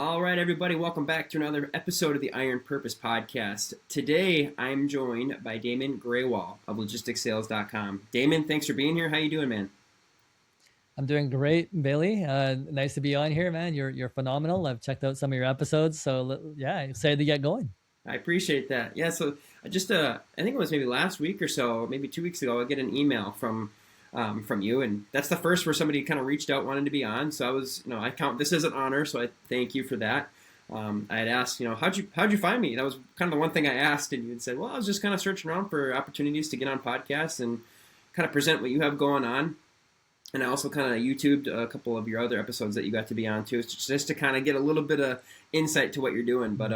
All right, everybody, welcome back to another episode of the Iron Purpose Podcast. Today, I'm joined by Daman Grewal of LogisticsSales.com. Damon, thanks for being here. How you doing, man? I'm doing great, Bailey. Nice to be on here, man. You're phenomenal. I've checked out some of your episodes, so yeah, excited to get going. I appreciate that. Yeah, so I think it was maybe last week or so, maybe 2 weeks ago, I get an email from you, and that's the first where somebody kind of reached out, wanted to be on. So I was, I count this as an honor, so I thank you for that. I had asked, how'd you find me? That was kind of the one thing I asked, and you had said, well, I was just kind of searching around for opportunities to get on podcasts and kind of present what you have going on. And I also kind of YouTubed a couple of your other episodes that you got to be on too, just to kind of get a little bit of insight to what you're doing. But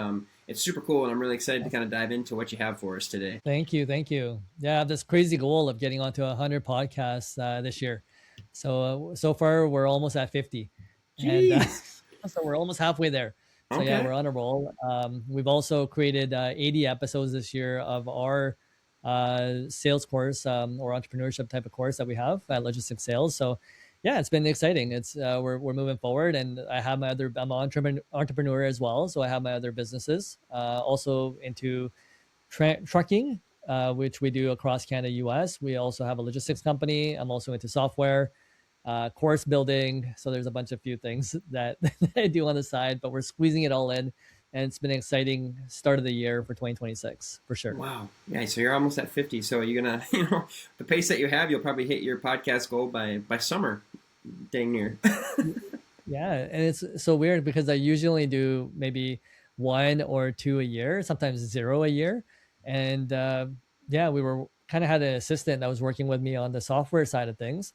it's super cool, and I'm really excited to kind of dive into what you have for us today. Thank you, thank you. Yeah, I have this crazy goal of getting onto 100 podcasts this year. So far we're almost at 50, and Jeez. so we're almost halfway there. So yeah, Okay. we're on a roll. We've also created 80 episodes this year of our sales course or entrepreneurship type of course that we have at Logistics Sales. So yeah, it's been exciting. It's we're moving forward, and I have I'm an entrepreneur as well. So I have my other businesses, also into trucking, which we do across Canada, US. We also have a logistics company. I'm also into software, course building. So there's a bunch of few things that I do on the side, but we're squeezing it all in. And it's been an exciting start of the year for 2026, for sure. Wow. Yeah, so you're almost at 50. So you're going to, the pace that you have, you'll probably hit your podcast goal by summer. Dang near. Yeah, and it's so weird because I usually do maybe one or two a year, sometimes zero a year. And yeah, we were kind of had an assistant that was working with me on the software side of things.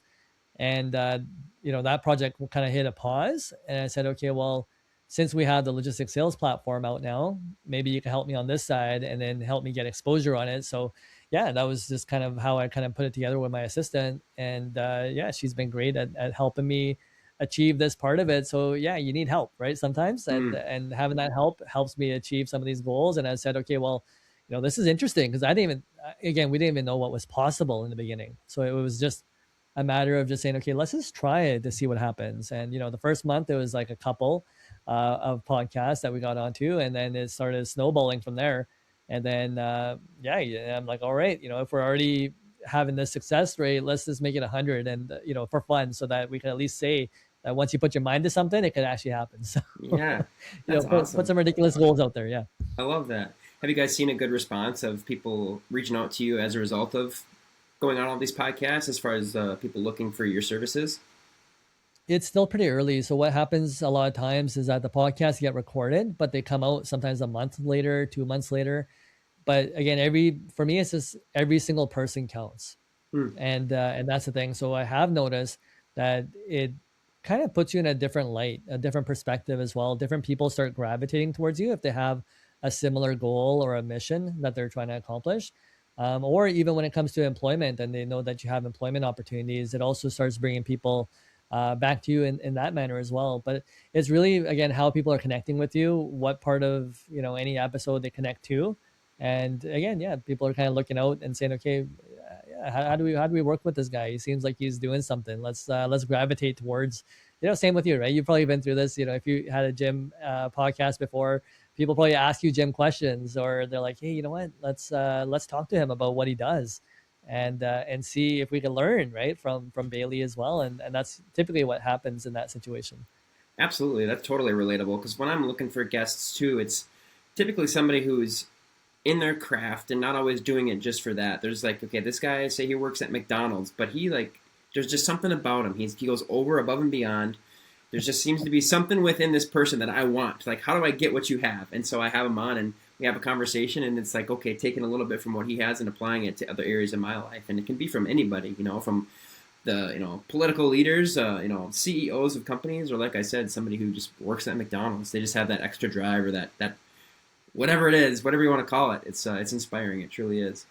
And that project kind of hit a pause, and I said, okay, well, since we have the logistics sales platform out now, maybe you can help me on this side and then help me get exposure on it. So yeah, that was just kind of how I kind of put it together with my assistant. And yeah, she's been great at helping me achieve this part of it. So yeah, you need help, right? Sometimes, and Mm. and having that help helps me achieve some of these goals. And I said, okay, well, this is interesting because I didn't even, again, we didn't even know what was possible in the beginning. So it was just a matter of just saying, okay, let's just try it to see what happens. And the first month it was like a couple of podcasts that we got onto, and then it started snowballing from there. And then yeah, I'm like, all right, if we're already having this success rate, let's just make it 100, and for fun, so that we can at least say that once you put your mind to something, it could actually happen. So Yeah, that's put awesome. some ridiculous goals out there. Yeah. I love that. Have you guys seen a good response of people reaching out to you as a result of going on all these podcasts, as far as people looking for your services? It's still pretty early. So what happens a lot of times is that the podcasts get recorded, but they come out sometimes a month later, 2 months later. But again, for me, it's just every single person counts, Hmm. and that's the thing. So I have noticed that it kind of puts you in a different light, a different perspective as well. Different people start gravitating towards you if they have a similar goal or a mission that they're trying to accomplish. Or even when it comes to employment and they know that you have employment opportunities, it also starts bringing people back to you in that manner as well. But it's really, again, how people are connecting with you, what part of any episode they connect to. And again, yeah, people are kind of looking out and saying, okay, yeah, how do we work with this guy? He seems like he's doing something. Let's gravitate towards, same with you, right? You've probably been through this. If you had a gym podcast before, people probably ask you gym questions, or they're like, hey, you know what? Let's talk to him about what he does, and see if we can learn, right, from Bailey as well. And that's typically what happens in that situation. Absolutely, that's totally relatable. Because when I'm looking for guests too, it's typically somebody who's in their craft and not always doing it just for that. There's like, okay, this guy, say he works at McDonald's, but there's just something about him. He goes over, above, and beyond. There just seems to be something within this person that I want. Like, how do I get what you have? And so I have him on, and we have a conversation, and it's like, okay, taking a little bit from what he has and applying it to other areas of my life. And it can be from anybody, from the political leaders, CEOs of companies, or like I said, somebody who just works at McDonald's. They just have that extra drive, or that whatever it is, whatever you want to call it. It's inspiring. It truly is.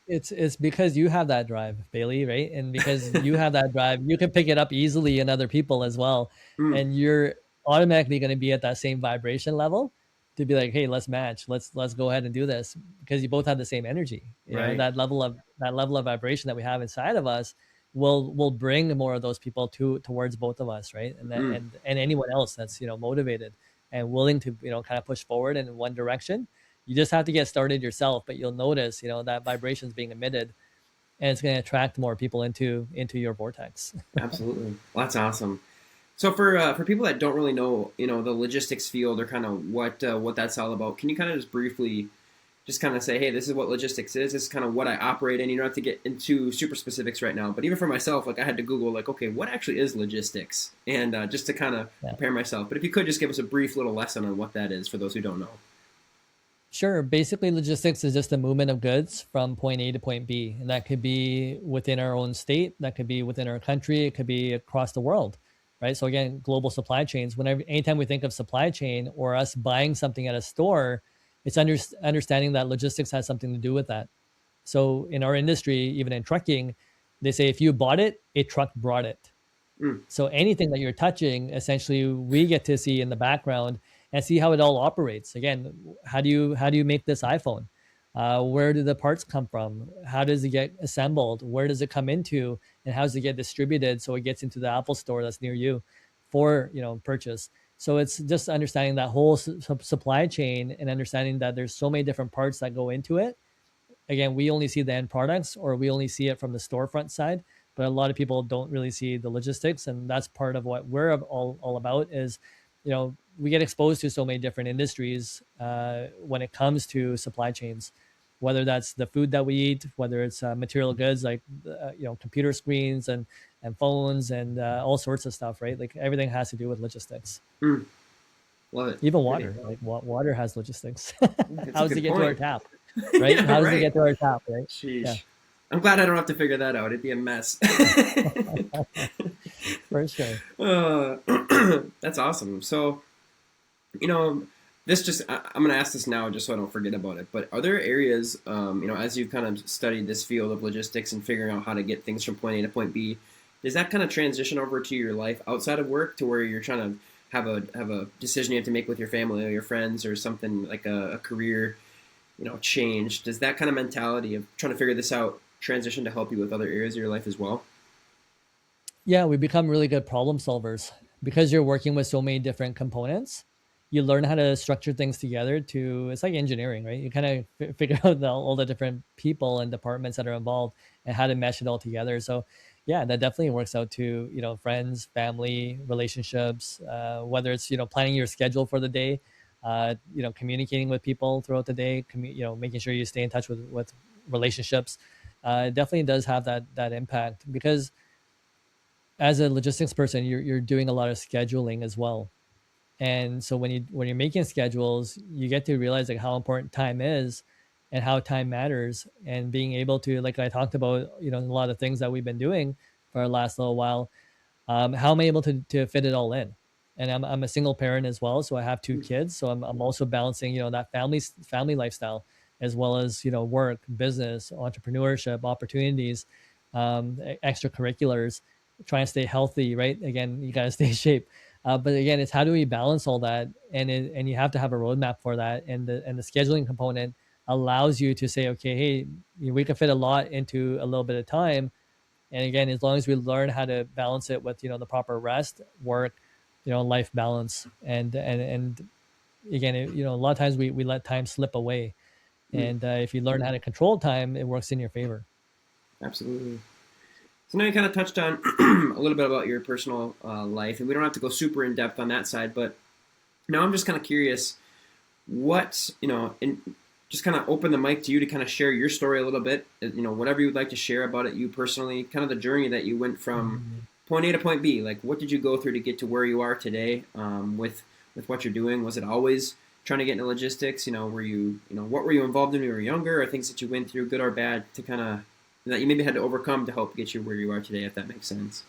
It's because you have that drive, Bailey, right? And because you have that drive, you can pick it up easily in other people as well, Mm, and you're automatically going to be at that same vibration level to be like, hey, let's match, let's go ahead and do this, because you both have the same energy. right. That level of vibration that we have inside of us will bring more of those people towards both of us, right? And that Mm. and anyone else that's motivated. and willing to, kind of push forward in one direction. You just have to get started yourself, but you'll notice, that vibration's being emitted, and it's going to attract more people into your vortex. Absolutely. Well, that's awesome. So for people that don't really know, the logistics field or kind of what that's all about, can you kind of just briefly just kind of say, hey, this is what logistics is. This is kind of what I operate in. You don't have to get into super specifics right now, but even for myself, like I had to Google, like, okay, what actually is logistics, and just to kind of Yeah. prepare myself. But if you could just give us a brief little lesson on what that is for those who don't know. Sure. Basically, logistics is just the movement of goods from point A to point B. And that could be within our own state, that could be within our country, it could be across the world, right? So, again, global supply chains. Anytime we think of supply chain or us buying something at a store, it's understanding that logistics has something to do with that. So, in our industry, even in trucking, they say if you bought it, a truck brought it. Mm, So anything that you're touching, essentially, we get to see in the background and see how it all operates. Again, how do you make this iPhone? Where do the parts come from? How does it get assembled? Where does it come into? And how does it get distributed so it gets into the Apple store that's near you for purchase? So it's just understanding that whole supply chain and understanding that there's so many different parts that go into it. Again, we only see the end products or we only see it from the storefront side, but a lot of people don't really see the logistics. And that's part of what we're all about is, we get exposed to so many different industries when it comes to supply chains, whether that's the food that we eat, whether it's material goods like, computer screens and phones and all sorts of stuff, right? Like everything has to do with logistics. mm, love it. Even Really. water, like water has logistics. That's a How does it good get to our point. tap, right? Yeah, How does it right. get to our tap, right? Yeah. Sheesh. I'm glad I don't have to figure that out. It'd be a mess. For sure. uh, that's awesome. So, you know, I'm going to ask this now just so I don't forget about it. But are there areas, as you've kind of studied this field of logistics and figuring out how to get things from point A to point B, does that kind of transition over to your life outside of work to where you're trying to have a decision you have to make with your family or your friends or something like a career, change? Does that kind of mentality of trying to figure this out transition to help you with other areas of your life as well? Yeah, we become really good problem solvers because you're working with so many different components. You learn how to structure things together to, it's like engineering, right? You kind of figure out all the different people and departments that are involved and how to mesh it all together. So, yeah, that definitely works out to, friends, family, relationships, whether it's, planning your schedule for the day, communicating with people throughout the day, making sure you stay in touch with relationships. It definitely does have that impact because as a logistics person, you're doing a lot of scheduling as well. And so when you're making schedules, you get to realize like how important time is and how time matters. And being able to, like I talked about, a lot of things that we've been doing for our last little while, how am I able to fit it all in? And I'm a single parent as well, so I have two kids. So I'm also balancing, that family lifestyle as well as work, business, entrepreneurship, opportunities, extracurriculars, trying to stay healthy. Right? Again, you got to stay in shape. But again, it's how do we balance all that, and you have to have a roadmap for that. And the scheduling component allows you to say, okay, hey, we can fit a lot into a little bit of time. And again, as long as we learn how to balance it with the proper rest, work, life balance, and again, a lot of times we let time slip away, Mm, and if you learn how to control time, it works in your favor. absolutely. So now you kind of touched on a little bit about your personal life, and we don't have to go super in depth on that side, but now I'm just kind of curious what, and just kind of open the mic to you to kind of share your story a little bit, whatever you would like to share about it, you personally, kind of the journey that you went from Mhm. point A to point B. Like, what did you go through to get to where you are today with what you're doing? Was it always trying to get into logistics? Were you, what were you involved in when you were younger, or things that you went through, good or bad, to kind of that you maybe had to overcome to help get you where you are today, if that makes sense.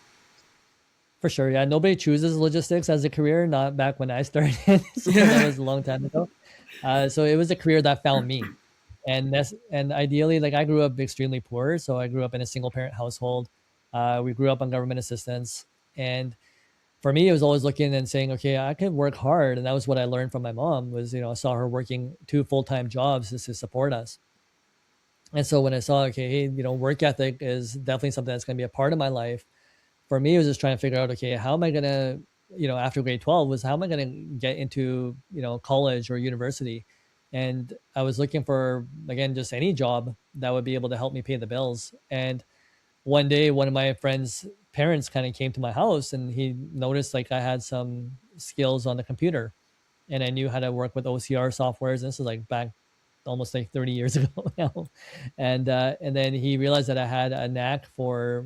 For sure, yeah. Nobody chooses logistics as a career. Not back when I started, so that Yeah. was a long time ago. So it was a career that found me, and ideally, like I grew up extremely poor, so I grew up in a single parent household. We grew up on government assistance, and for me, it was always looking and saying, okay, I can work hard, and that was what I learned from my mom. Was I saw her working two full-time jobs just to support us, and so when I saw, okay, hey, work ethic is definitely something that's going to be a part of my life. For me, it was just trying to figure out, okay, how am I going to after grade 12 was, how am I going to get into, college or university? And I was looking for, again, just any job that would be able to help me pay the bills. And one day, one of my friend's parents kind of came to my house, and he noticed like I had some skills on the computer, and I knew how to work with OCR softwares. And this is like back almost like 30 years ago now. And then he realized that I had a knack for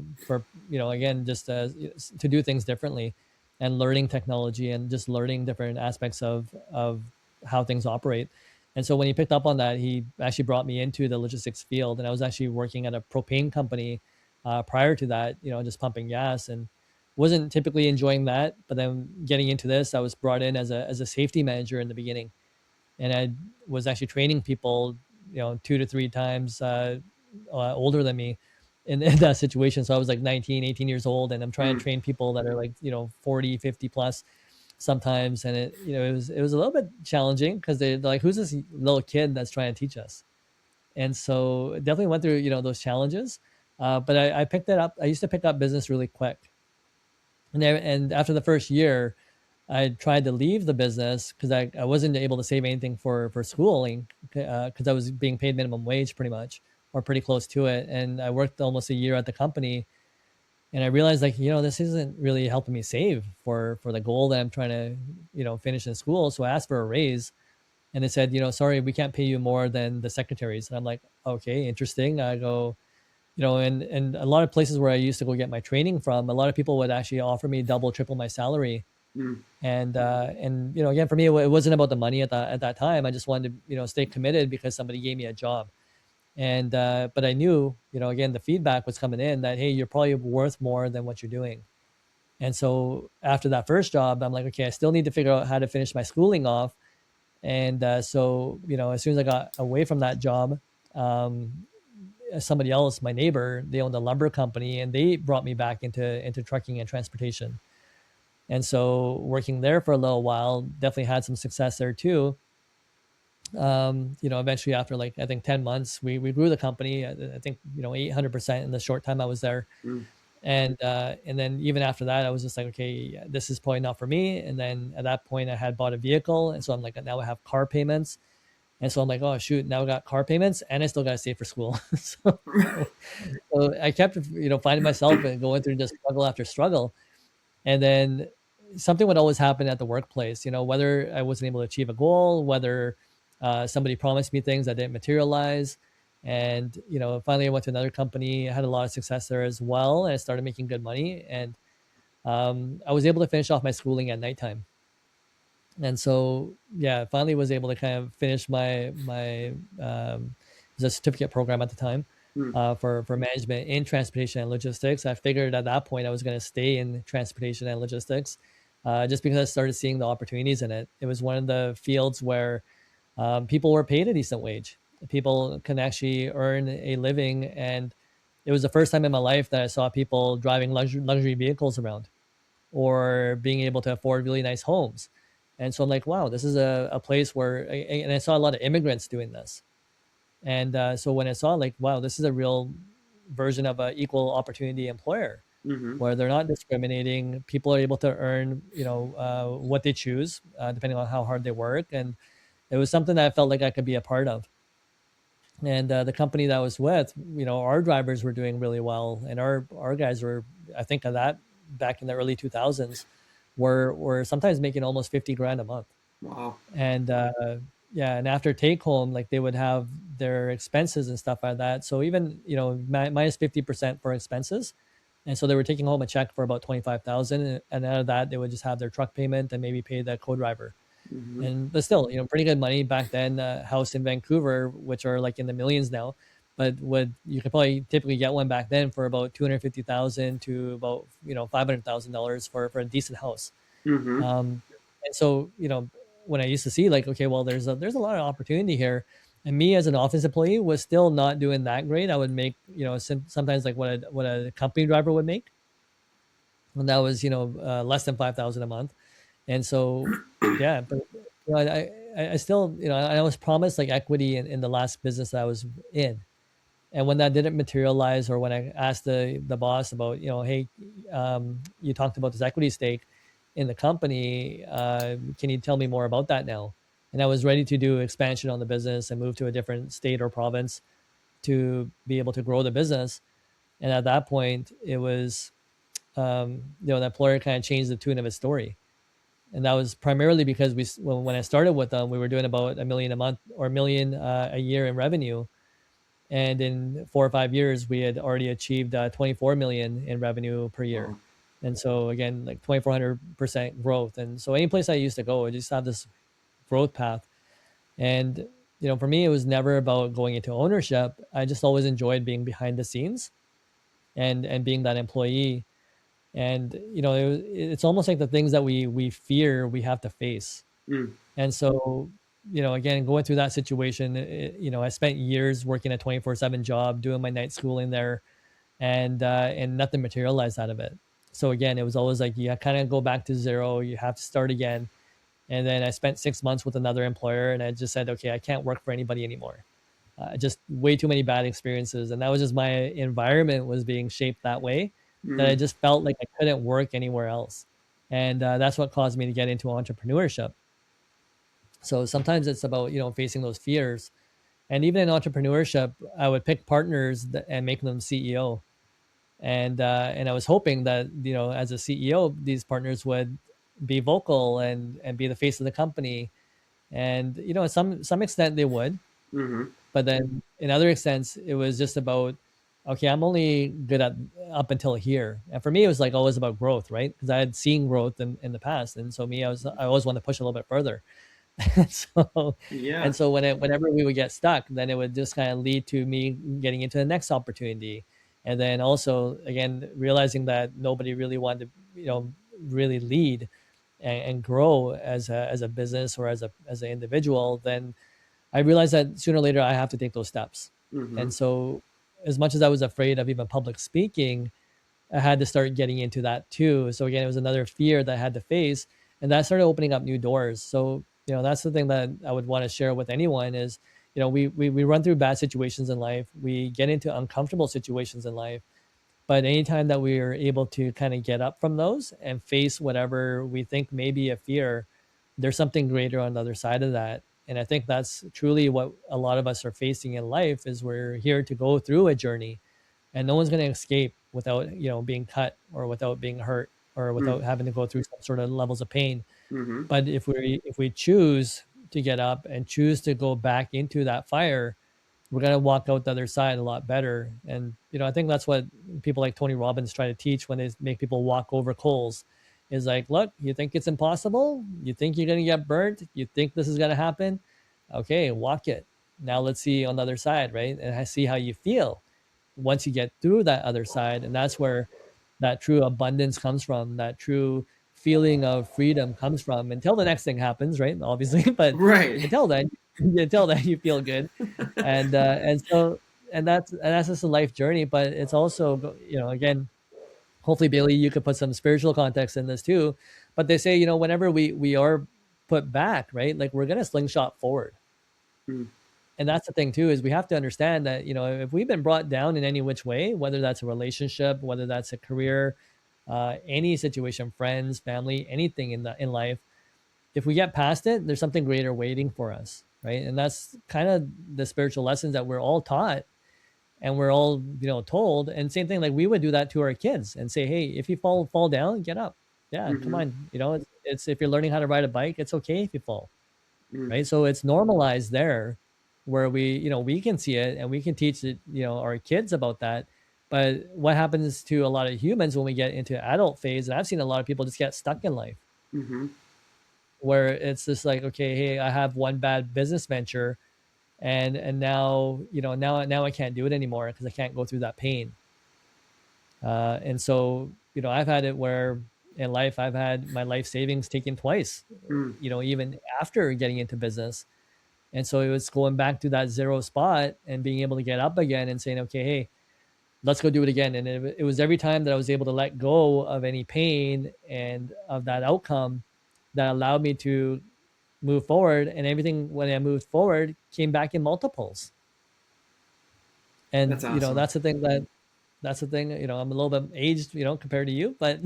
again, just to do things differently, and learning technology, and just learning different aspects of how things operate. And so when he picked up on that, he actually brought me into the logistics field, and I was actually working at a propane company prior to that, just pumping gas, and wasn't typically enjoying that. But then getting into this, I was brought in as a safety manager in the beginning, and I was actually training people, 2 to 3 times older than me in that situation. So I was like 19, 18 years old, and I'm trying to Mm. train people that are like 40, 50 plus sometimes. And it was a little bit challenging, because they're like, who's this little kid that's trying to teach us? And so definitely went through those challenges. But I picked it up. I used to pick up business really quick, and after the first year, I tried to leave the business because I wasn't able to save anything for schooling, because I was being paid minimum wage pretty much, or pretty close to it. And I worked almost a year at the company, and I realized, like, this isn't really helping me save for the goal that I'm trying to finish in school. So I asked for a raise, and they said, sorry, we can't pay you more than the secretaries. And I'm like, okay, interesting. I go, and a lot of places where I used to go get my training from, a lot of people would actually offer me double, triple my salary. Mm. And again, for me, it wasn't about the money at that time. I just wanted to stay committed because somebody gave me a job. And but I knew, again, the feedback was coming in that, hey, you're probably worth more than what you're doing. And so after that first job, I'm like, okay, I still need to figure out how to finish my schooling off. And so as soon as I got away from that job, um, somebody else, my neighbor, they owned a lumber company, and they brought me back into trucking and transportation. And so working there for a little while, definitely had some success there too. Eventually, after, like, I think 10 months, we grew the company. I think 800% in the short time I was there. Mm. And then even after that, I was just like, okay, this is probably not for me. And then at that point, I had bought a vehicle, and so I'm like, now I have car payments. And so I'm like, oh shoot, now I got car payments, and I still got to save for school. So I kept finding myself and going through just struggle after struggle. And then something would always happen at the workplace, whether I wasn't able to achieve a goal, whether somebody promised me things that didn't materialize. And finally I went to another company. I had a lot of success there as well, and I started making good money. And I was able to finish off my schooling at nighttime. And so, yeah, I finally was able to kind of finish my it was a certificate program at the time, Mm. for management in transportation and logistics. I figured at that point I was going to stay in transportation and logistics, just because I started seeing the opportunities in it. It was one of the fields where people were paid a decent wage. People can actually earn a living, and it was the first time in my life that I saw people driving luxury vehicles around, or being able to afford really nice homes. And so I'm like, wow, this is a place where, and I saw a lot of immigrants doing this. And so when I saw, like, wow, this is a real version of an equal opportunity employer, Mm-hmm. where they're not discriminating. People are able to earn, what they choose, depending on how hard they work. And it was something that I felt like I could be a part of. And the company that I was with, our drivers were doing really well, and our guys were, I think, of that back in the early 2000s, were sometimes making almost 50 grand a month. Wow. And yeah, and after take home, like, they would have their expenses and stuff like that. So even minus 50% for expenses. And so they were taking home a check for about 25,000, and out of that they would just have their truck payment and maybe pay the co-driver. Mm-hmm. And but still, pretty good money back then. House in Vancouver, which are like in the millions now, but would you could probably typically get one back then for about 250,000 to about $500,000 for a decent house. Mm-hmm. And so when I used to see, like, okay, well, there's a lot of opportunity here, and me as an office employee was still not doing that great. I would make sometimes like what a company driver would make, and that was less than 5,000 a month. And so, yeah, but I still, I was promised like equity in the last business that I was in. And when that didn't materialize, or when I asked the boss about, hey, you talked about this equity stake, in the company. Can you tell me more about that now? And I was ready to do expansion on the business and move to a different state or province to be able to grow the business. And at that point, it was, the employer kind of changed the tune of his story. And that was primarily because when I started with them, we were doing about a million a month or a million a year in revenue. And in 4 or 5 years, we had already achieved 24 million in revenue per year. Wow. And so again, like 2,400% growth. And so any place I used to go, I just have this growth path. And for me, it was never about going into ownership. I just always enjoyed being behind the scenes and being that employee. And it's almost like the things that we fear we have to face. Mm. And so again, going through that situation, I spent years working a 24/7 job, doing my night schooling there, and nothing materialized out of it. So again, it was always like you kind of go back to zero, you have to start again. And then I spent 6 months with another employer, and I just said, okay, I can't work for anybody anymore. Just way too many bad experiences, and that was just my environment was being shaped that way, that I Mm. just felt like I couldn't work anywhere else. And that's what caused me to get into entrepreneurship. So sometimes it's about facing those fears. And even in entrepreneurship, I would pick partners and make them CEO. And I was hoping that as a CEO, these partners would be vocal and be the face of the company. And some extent they would, Mm-hmm. but then in other extents it was just about, okay, I'm only good at up until here. And for me, it was like always about growth, right? Because I had seen growth in the past, and so I always want to push a little bit further. so Yeah. and so whenever we would get stuck, then it would just kind of lead to me getting into the next opportunity. And then also again realizing that nobody really wanted to really lead and grow as a business or as an individual. Then I realized that sooner or later I have to take those steps. Mm-hmm. And so as much as I was afraid of even public speaking, I had to start getting into that too. So again, it was another fear that I had to face, and that started opening up new doors. So that's the thing that I would want to share with anyone is, we run through bad situations in life, we get into uncomfortable situations in life, but anytime that we are able to kind of get up from those and face whatever we think may be a fear, there's something greater on the other side of that. And I think that's truly what a lot of us are facing in life is we're here to go through a journey, and no one's going to escape without being cut or without being hurt or without having to go through some sort of levels of pain. Mm-hmm. But if we choose to get up and choose to go back into that fire, we're going to walk out the other side a lot better. And I think that's what people like Tony Robbins try to teach when they make people walk over coals, is like, look, you think it's impossible, you think you're going to get burnt, you think this is going to happen, okay, walk it. Now let's see on the other side, right? And I see how you feel once you get through that other side. And that's where that true abundance comes from, that true feeling of freedom comes from, until the next thing happens, right? Obviously. But Right. until then, until then you feel good. And that's just a life journey. But it's also, again, hopefully, Bailey, you could put some spiritual context in this too. But they say, whenever we are put back, right, like we're gonna slingshot forward. Mm. And that's the thing too, is we have to understand that if we've been brought down in any which way, whether that's a relationship, whether that's a career, any situation, friends, family, anything in life, if we get past it, there's something greater waiting for us, right? And that's kind of the spiritual lessons that we're all taught and we're all told. And same thing, like we would do that to our kids and say, hey, if you fall down, get up. Yeah, come Mm-hmm. on. It's if you're learning how to ride a bike, it's okay if you fall, Mm. right? So it's normalized there, where we can see it and we can teach it, our kids about that. But what happens to a lot of humans when we get into adult phase, and I've seen a lot of people just get stuck in life, Mm-hmm. where it's just like, okay, hey, I have one bad business venture, and now now I can't do it anymore because I can't go through that pain. And so I've had it where in life I've had my life savings taken twice, Mm. even after getting into business. And so it was going back to that zero spot and being able to get up again and saying, okay, hey, let's go do it again. And it was every time that I was able to let go of any pain and of that outcome that allowed me to move forward. And everything when I moved forward came back in multiples. And That's awesome. that's the thing, that That's the thing. I'm a little bit aged, compared to you, but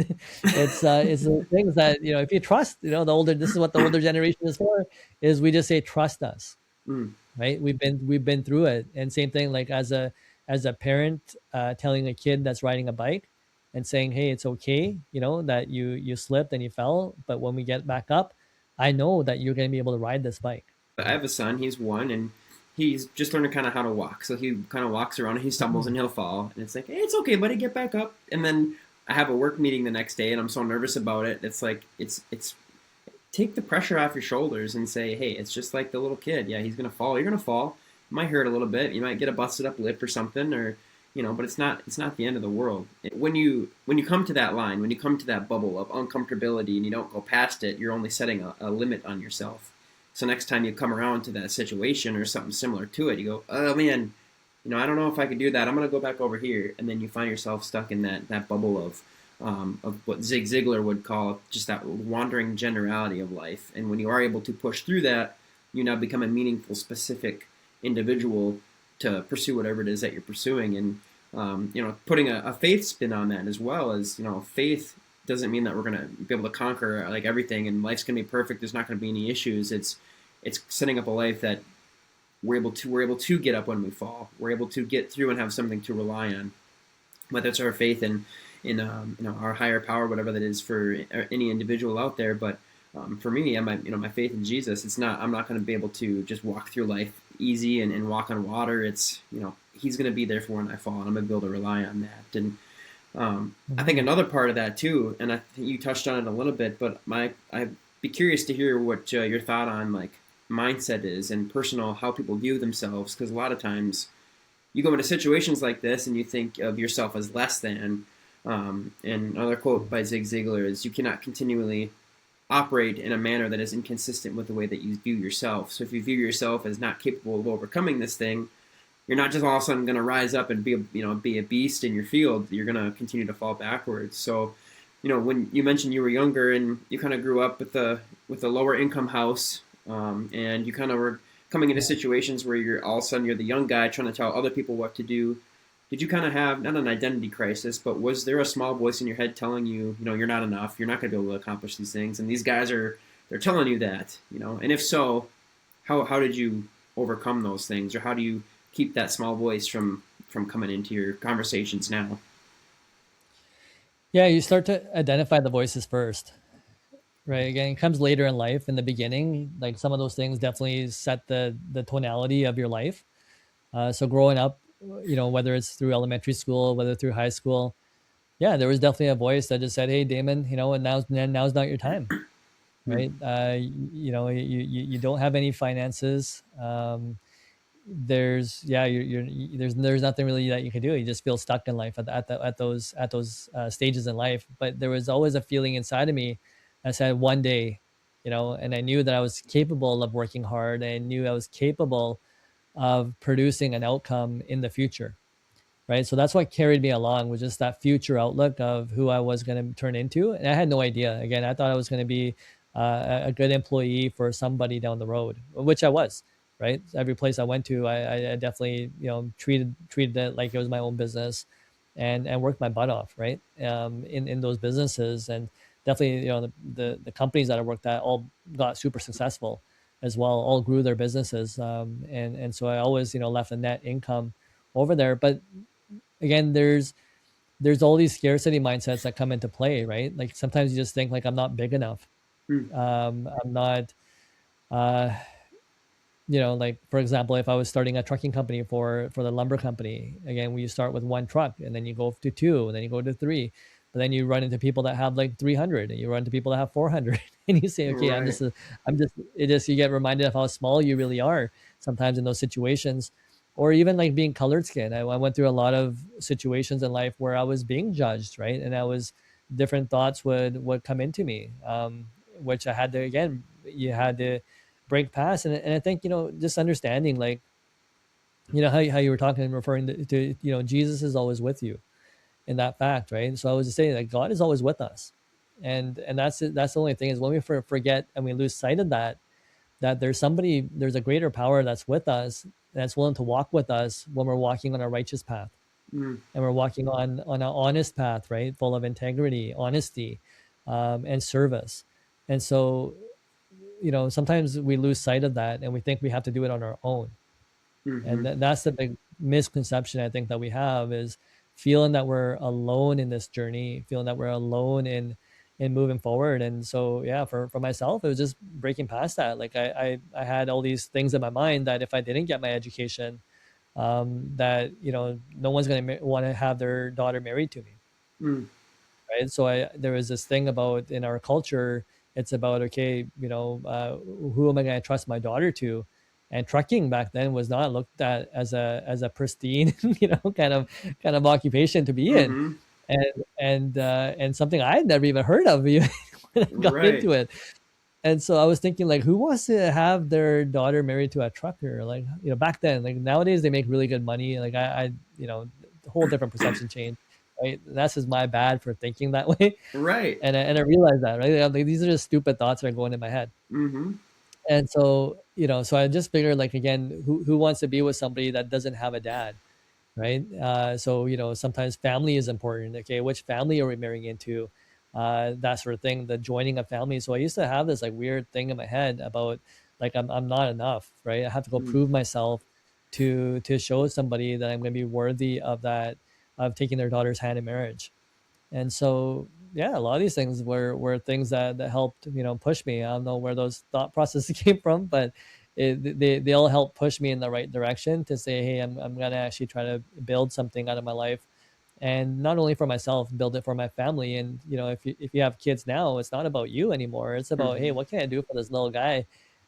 it's the things that, if you trust, this is what the older generation is for, is we just say, trust us, Mm. right? We've been through it. And same thing, like as a parent, telling a kid that's riding a bike and saying, hey, it's okay, that you slipped and you fell, but when we get back up, I know that you're going to be able to ride this bike. I have a son. He's one, and he's just learning kind of how to walk. So he kind of walks around and he stumbles and he'll fall, and it's like, hey, it's okay, buddy, get back up. And then I have a work meeting the next day, and I'm so nervous about it. It's like it's take the pressure off your shoulders and say, hey, it's just like the little kid. Yeah, he's gonna fall. You're gonna fall. It might hurt a little bit. You might get a busted up lip or something, or but it's not the end of the world. When you come to that line, when you come to that bubble of uncomfortability, and you don't go past it, you're only setting a limit on yourself. So next time you come around to that situation or something similar to it, you go, oh man, I don't know if I could do that. I'm gonna go back over here, and then you find yourself stuck in that bubble of what Zig Ziglar would call just that wandering generality of life. And when you are able to push through that, you now become a meaningful, specific individual to pursue whatever it is that you're pursuing. And putting a faith spin on that as well, as faith doesn't mean that we're going to be able to conquer like everything and life's going to be perfect. There's not going to be any issues. It's setting up a life that we're able to get up when we fall. We're able to get through and have something to rely on, whether it's our faith in our higher power, whatever that is for any individual out there. But for me, my faith in Jesus. I'm not going to be able to just walk through life easy and walk on water. It's He's going to be there for when I fall, and I'm going to be able to rely on that. And I think another part of that too, and I think you touched on it a little bit, but I'd be curious to hear what your thought on like mindset is and personal, how people view themselves, because a lot of times you go into situations like this and you think of yourself as less than. And another quote by Zig Ziglar is, "You cannot continually operate in a manner that is inconsistent with the way that you view yourself." So if you view yourself as not capable of overcoming this thing, you're not just all of a sudden going to rise up and be a beast in your field. You're going to continue to fall backwards. So, when you mentioned you were younger and you kind of grew up with a lower income house, and you kind of were coming into situations where you're all of a sudden you're the young guy trying to tell other people what to do. Did you kind of have not an identity crisis, but was there a small voice in your head telling you, you're not enough, you're not going to be able to accomplish these things, and these guys they're telling you that, and if so, how did you overcome those things, or how do you keep that small voice from coming into your conversations now? Yeah, you start to identify the voices first, right? Again, it comes later in life. In the beginning, like some of those things definitely set the tonality of your life. So growing up, whether it's through elementary school, whether through high school, yeah, there was definitely a voice that just said, "Hey, Damon, and now's not your time, Hmm. right? You don't have any finances. There's yeah, there's nothing really that you can do. You just feel stuck in life at those stages in life. But there was always a feeling inside of me that said, one day, and I knew that I was capable of working hard. I knew I was capable of producing an outcome in the future, right? So that's what carried me along, was just that future outlook of who I was going to turn into. And I had no idea. Again, I thought I was going to be a good employee for somebody down the road, which I was, right? Every place I went to, I definitely, treated it like it was my own business, and worked my butt off, right? In those businesses. And definitely, the companies that I worked at all got super successful as well, all grew their businesses. And so I always, left a net income over there. But again, there's all these scarcity mindsets that come into play, right? Like sometimes you just think like, I'm not big enough. Hmm. I'm not, uh, like for example, if I was starting a trucking company for the lumber company, again, we start with one truck and then you go to two and then you go to three, but then you run into people that have like 300 and you run into people that have 400 and you say, okay, Right. you get reminded of how small you really are sometimes in those situations. Or even like being colored skin. I went through a lot of situations in life where I was being judged, right? And different thoughts would come into me, which I had to, again, you had to break past. And I think, just understanding, like, how you were talking and referring to, Jesus is always with you in that fact, right? So I was just saying that God is always with us. And that's it. That's the only thing, is when we forget and we lose sight of that there's a greater power that's with us, that's willing to walk with us when we're walking on a righteous path. Mm. and we're walking on an honest path, right, full of integrity, honesty, and service. And so, sometimes we lose sight of that, and we think we have to do it on our own. And Mm-hmm. that's the big misconception I think that we have, is feeling that we're alone in this journey, feeling that we're alone in moving forward. And so, yeah, for myself, it was just breaking past that. Like I had all these things in my mind that if I didn't get my education, that no one's going to want to have their daughter married to me, Mm. right? So there was this thing about, in our culture, it's about, okay, who am I going to trust my daughter to? And trucking back then was not looked at as a pristine kind of occupation to be in. Mm-hmm. And something I had never even heard of even when I got Right. into it. And so I was thinking, like, who wants to have their daughter married to a trucker? Like, back then, like nowadays they make really good money. Like the whole different perception change, right? That's just my bad for thinking that way. Right. And I realized that, right? I'm like, these are just stupid thoughts that are going in my head. Mm-hmm. And so, so I just figured, like, again, who wants to be with somebody that doesn't have a dad? Right? So, sometimes family is important. Okay, which family are we marrying into? That sort of thing, the joining of family. So I used to have this like weird thing in my head about, like, I'm not enough, right? I have to go Mm. prove myself to show somebody that I'm going to be worthy of that, of taking their daughter's hand in marriage. And so, yeah, a lot of these things were things that helped, push me. I don't know where those thought processes came from, but they all help push me in the right direction to say, hey, I'm gonna actually try to build something out of my life, and not only for myself, build it for my family. And if you have kids now, it's not about you anymore. It's about, hey, Mm-hmm. what can I do for this little guy,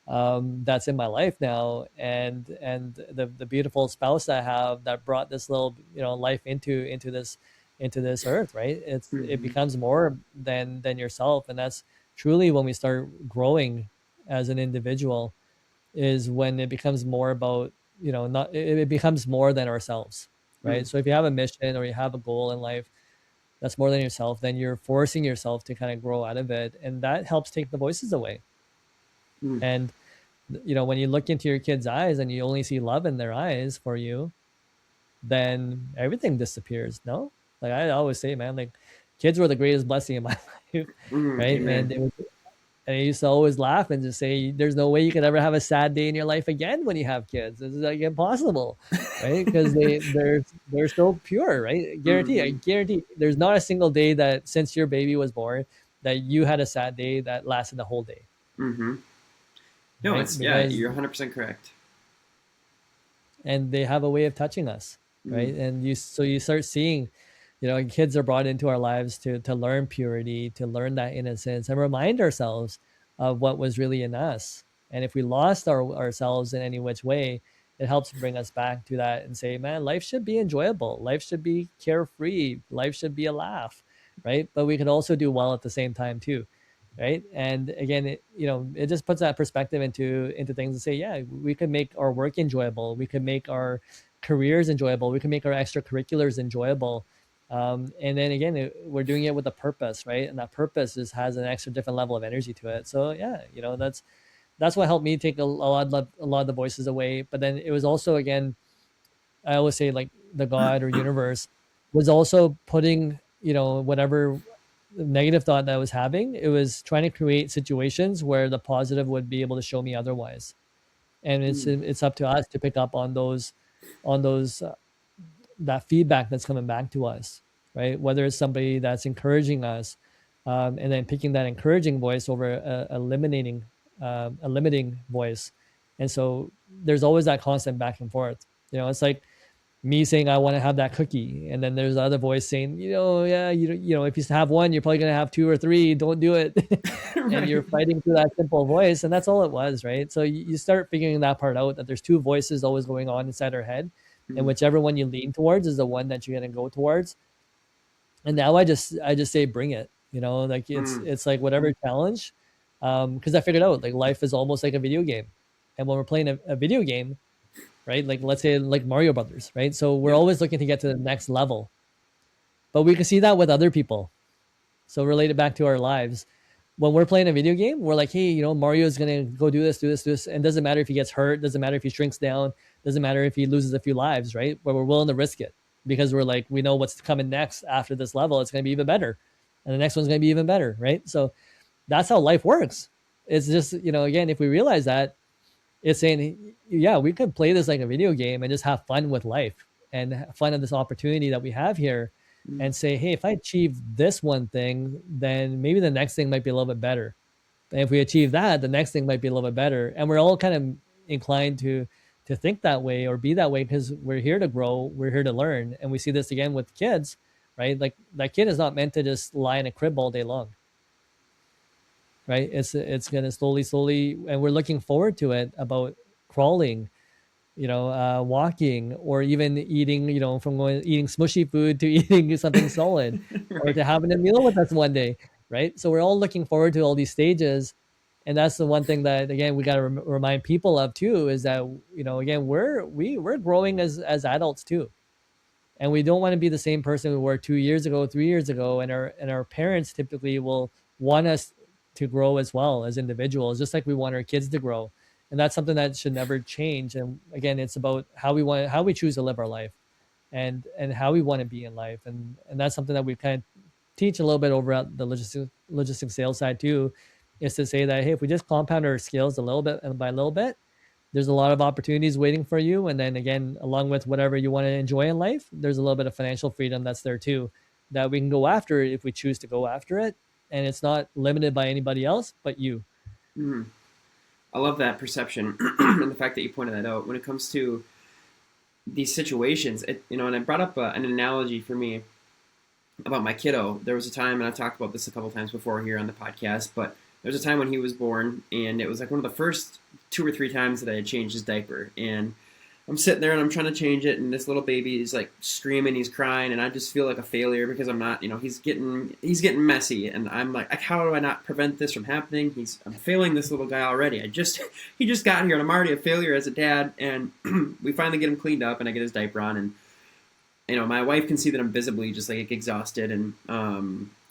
that's in my life now, and the beautiful spouse I have that brought this little, life into this earth, right? It Mm-hmm. becomes more than yourself. And that's truly when we start growing as an individual, is when it becomes more about, not it becomes more than ourselves, right? Mm. So if you have a mission or you have a goal in life that's more than yourself, then you're forcing yourself to kind of grow out of it, and that helps take the voices away. Mm. And when you look into your kids' eyes and you only see love in their eyes for you, then everything disappears. No, like I always say, man, like kids were the greatest blessing in my life, Mm. right? And Amen. it was, and I used to always laugh and just say, "There's no way you could ever have a sad day in your life again when you have kids. It's like impossible, right? Because they're so pure, right? I Mm-hmm. guarantee, there's not a single day that since your baby was born that you had a sad day that lasted the whole day, Mm-hmm. No, right? it's yeah, Because you're 100% correct. and they have a way of touching us, Mm. right? And you start seeing, kids are brought into our lives to learn purity, to learn that innocence, and remind ourselves of what was really in us. And if we lost ourselves in any which way, it helps bring us back to that and say, man, life should be enjoyable, life should be carefree, life should be a laugh, right? But we can also do well at the same time too, right? And again, it just puts that perspective into things and say, yeah, we could make our work enjoyable, we could make our careers enjoyable, we can make our extracurriculars enjoyable. And then again, we're doing it with a purpose, right? And that purpose has an extra different level of energy to it. So yeah, that's what helped me take a lot of the voices away. But then it was also, again, I always say, like, the God or universe was also putting, whatever negative thought that I was having, it was trying to create situations where the positive would be able to show me otherwise. And Mm. it's up to us to pick up on those that feedback that's coming back to us, right? Whether it's somebody that's encouraging us, and then picking that encouraging voice over a limiting voice. And so there's always that constant back and forth. It's like me saying I want to have that cookie, and then there's the other voice saying, yeah, if you have one, you're probably gonna have two or three. Don't do it. And you're Right. fighting through that simple voice, and that's all it was, right? So you start figuring that part out, that there's two voices always going on inside our head, and Mm. whichever one you lean towards is the one that you're gonna go towards. And now I just say bring it. Like Mm. it's like whatever challenge, because I figured out, like, life is almost like a video game, and when we're playing a video game, right? Like, let's say, like Mario Brothers, right? So we're Yep. always looking to get to the next level, but we can see that with other people. So relate it back to our lives. When we're playing a video game, we're like, hey, Mario's gonna go do this, do this, do this, and doesn't matter if he gets hurt, doesn't matter if he shrinks down, doesn't matter if he loses a few lives, right? But we're willing to risk it. because we're like, we know what's coming next after this level. It's going to be even better. And the next one's going to be even better. Right. So that's how life works. It's just, again, if we realize that, it's saying, yeah, we could play this like a video game and just have fun with life and have fun of this opportunity that we have here, Mm. and say, hey, if I achieve this one thing, then maybe the next thing might be a little bit better. And if we achieve that, the next thing might be a little bit better. And we're all kind of inclined to think that way or be that way because we're here to grow, we're here to learn. And we see this again with kids, right? Like that kid is not meant to just lie in a crib all day long, right? It's gonna slowly, and we're looking forward to it, about crawling, walking, or even eating, from eating smushy food to eating something solid, or Right. to having a meal with us one day, right? So we're all looking forward to all these stages, and that's the one thing that again we got to remind people of too, is that again we're growing as adults too, and we don't want to be the same person we were 2 years ago, 3 years ago, and our parents typically will want us to grow as well as individuals, just like we want our kids to grow, and that's something that should never change. And again, it's about how we choose to live our life, and how we want to be in life, and that's something that we kind of teach a little bit over at the logistic sales side too, is to say that hey, if we just compound our skills a little bit and by a little bit, there's a lot of opportunities waiting for you. And then again, along with whatever you want to enjoy in life, there's a little bit of financial freedom that's there too, that we can go after if we choose to go after it. And it's not limited by anybody else but you. Mm. I love that perception and the fact that you pointed that out when it comes to these situations. And I brought up an analogy for me about my kiddo. There was a time, and I've talked about this a couple times before here on the podcast, but there was a time when he was born, and it was like one of the first 2 or 3 times that I had changed his diaper. And I'm sitting there and I'm trying to change it, and this little baby is like screaming, he's crying, and I just feel like a failure because I'm not, he's getting messy, and I'm like, how do I not prevent this from happening? I'm failing this little guy already. He just got here, and I'm already a failure as a dad. And we finally get him cleaned up, and I get his diaper on, and my wife can see that I'm visibly just like exhausted and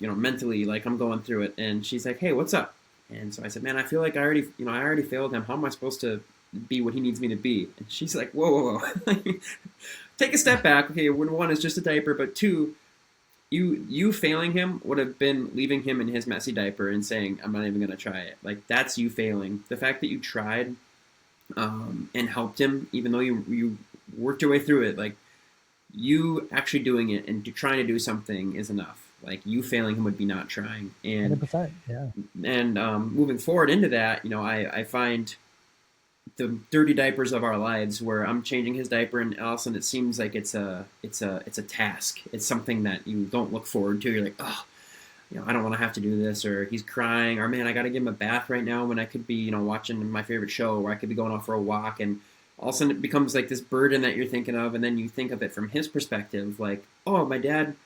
mentally like I'm going through it, and she's like, "Hey, what's up?" And so I said, "Man, I feel like I already failed him. How am I supposed to be what he needs me to be?" And she's like, "Whoa, whoa, whoa! Take a step back. Okay, one is just a diaper, but two, you failing him would have been leaving him in his messy diaper and saying, I'm not even going to try it. Like that's you failing. The fact that you tried and helped him, even though you worked your way through it, like." You actually doing it and trying to do something is enough. Like you failing him would be not trying. And 100%. Yeah. moving forward into that, I find the dirty diapers of our lives where I'm changing his diaper, and all of a sudden it seems like it's a task. It's something that you don't look forward to. You're like, oh, I don't want to have to do this, or he's crying, or man, I got to give him a bath right now when I could be, watching my favorite show, or I could be going off for a walk. And all of a sudden it becomes like this burden that you're thinking of, and then you think of it from his perspective, like, oh, my dad,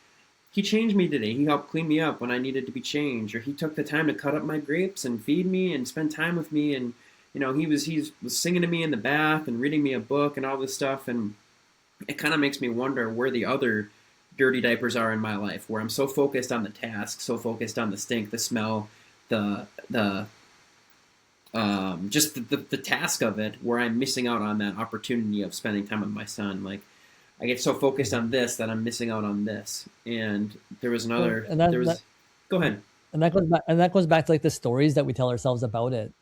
he changed me today. He helped clean me up when I needed to be changed, or he took the time to cut up my grapes and feed me and spend time with me, and he was singing to me in the bath and reading me a book and all this stuff. And it kind of makes me wonder where the other dirty diapers are in my life, where I'm so focused on the task, so focused on the stink, the smell, the just the task of it, where I'm missing out on that opportunity of spending time with my son. Like I get so focused on this that I'm missing out on this. And there was Well, another. and that, There that was. Go ahead. and that goes back to like the stories that we tell ourselves about it,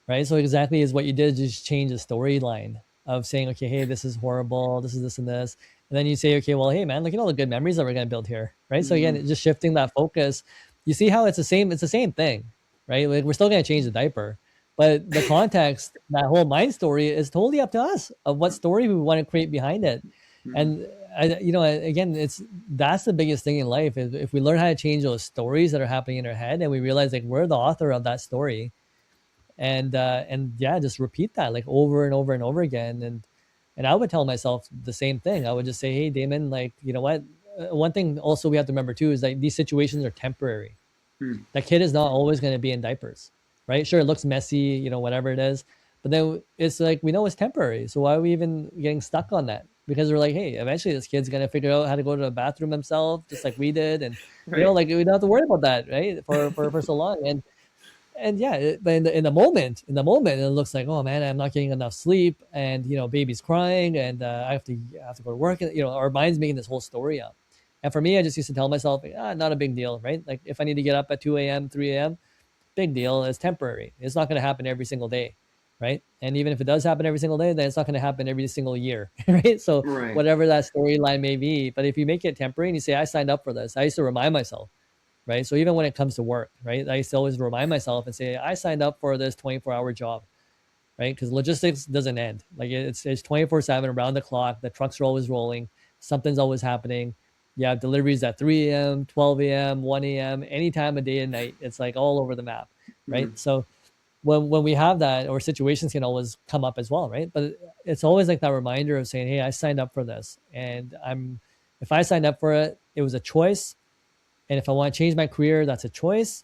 right? So exactly is what you did, just change the storyline of saying, okay, hey, this is horrible, this is this and this, and then you say, okay, well, hey, man, look at all the good memories that we're going to build here, right? So again, Mm-hmm. it's just shifting that focus. You see how it's the same thing, right? Like we're still going to change the diaper, but the context, that whole mind story, is totally up to us of what story we want to create behind it. Mm-hmm. And again, that's the biggest thing in life, is if we learn how to change those stories that are happening in our head, and we realize like we're the author of that story, and yeah, just repeat that like over and over and over again. And I would tell myself the same thing. I would just say, hey, Damon, like, you know what, one thing also we have to remember too is like these situations are temporary. Mm-hmm. That kid is not always going to be in diapers, right? Sure, it looks messy, whatever it is, but then it's like we know it's temporary, so why are we even getting stuck on that? Because we're like, hey, eventually this kid's going to figure out how to go to the bathroom himself, just like we did. And Right. like we don't have to worry about that, right, for so long. And yeah, but in the moment, it looks like, oh man, I'm not getting enough sleep, and baby's crying, and I have to go to work. And, our mind's making this whole story up. And for me, I just used to tell myself, like, not a big deal, right? Like if I need to get up at 2 a.m., 3 a.m., big deal. It's temporary. It's not going to happen every single day, right? And even if it does happen every single day, then it's not going to happen every single year, right? So Right. whatever that storyline may be, but if you make it temporary and you say, I signed up for this, I used to remind myself, right? So even when it comes to work, right, I used to always remind myself and say, I signed up for this 24-hour job, right? Because logistics doesn't end. Like it's 24/7 around the clock. The trucks are always rolling. Something's always happening. You have deliveries at 3 a.m., 12 a.m., 1 a.m., any time of day and night. It's like all over the map, right? Mm. So when we have that, or situations can always come up as well, right? But it's always like that reminder of saying, hey, I signed up for this, and if I signed up for it, it was a choice. And if I want to change my career, that's a choice.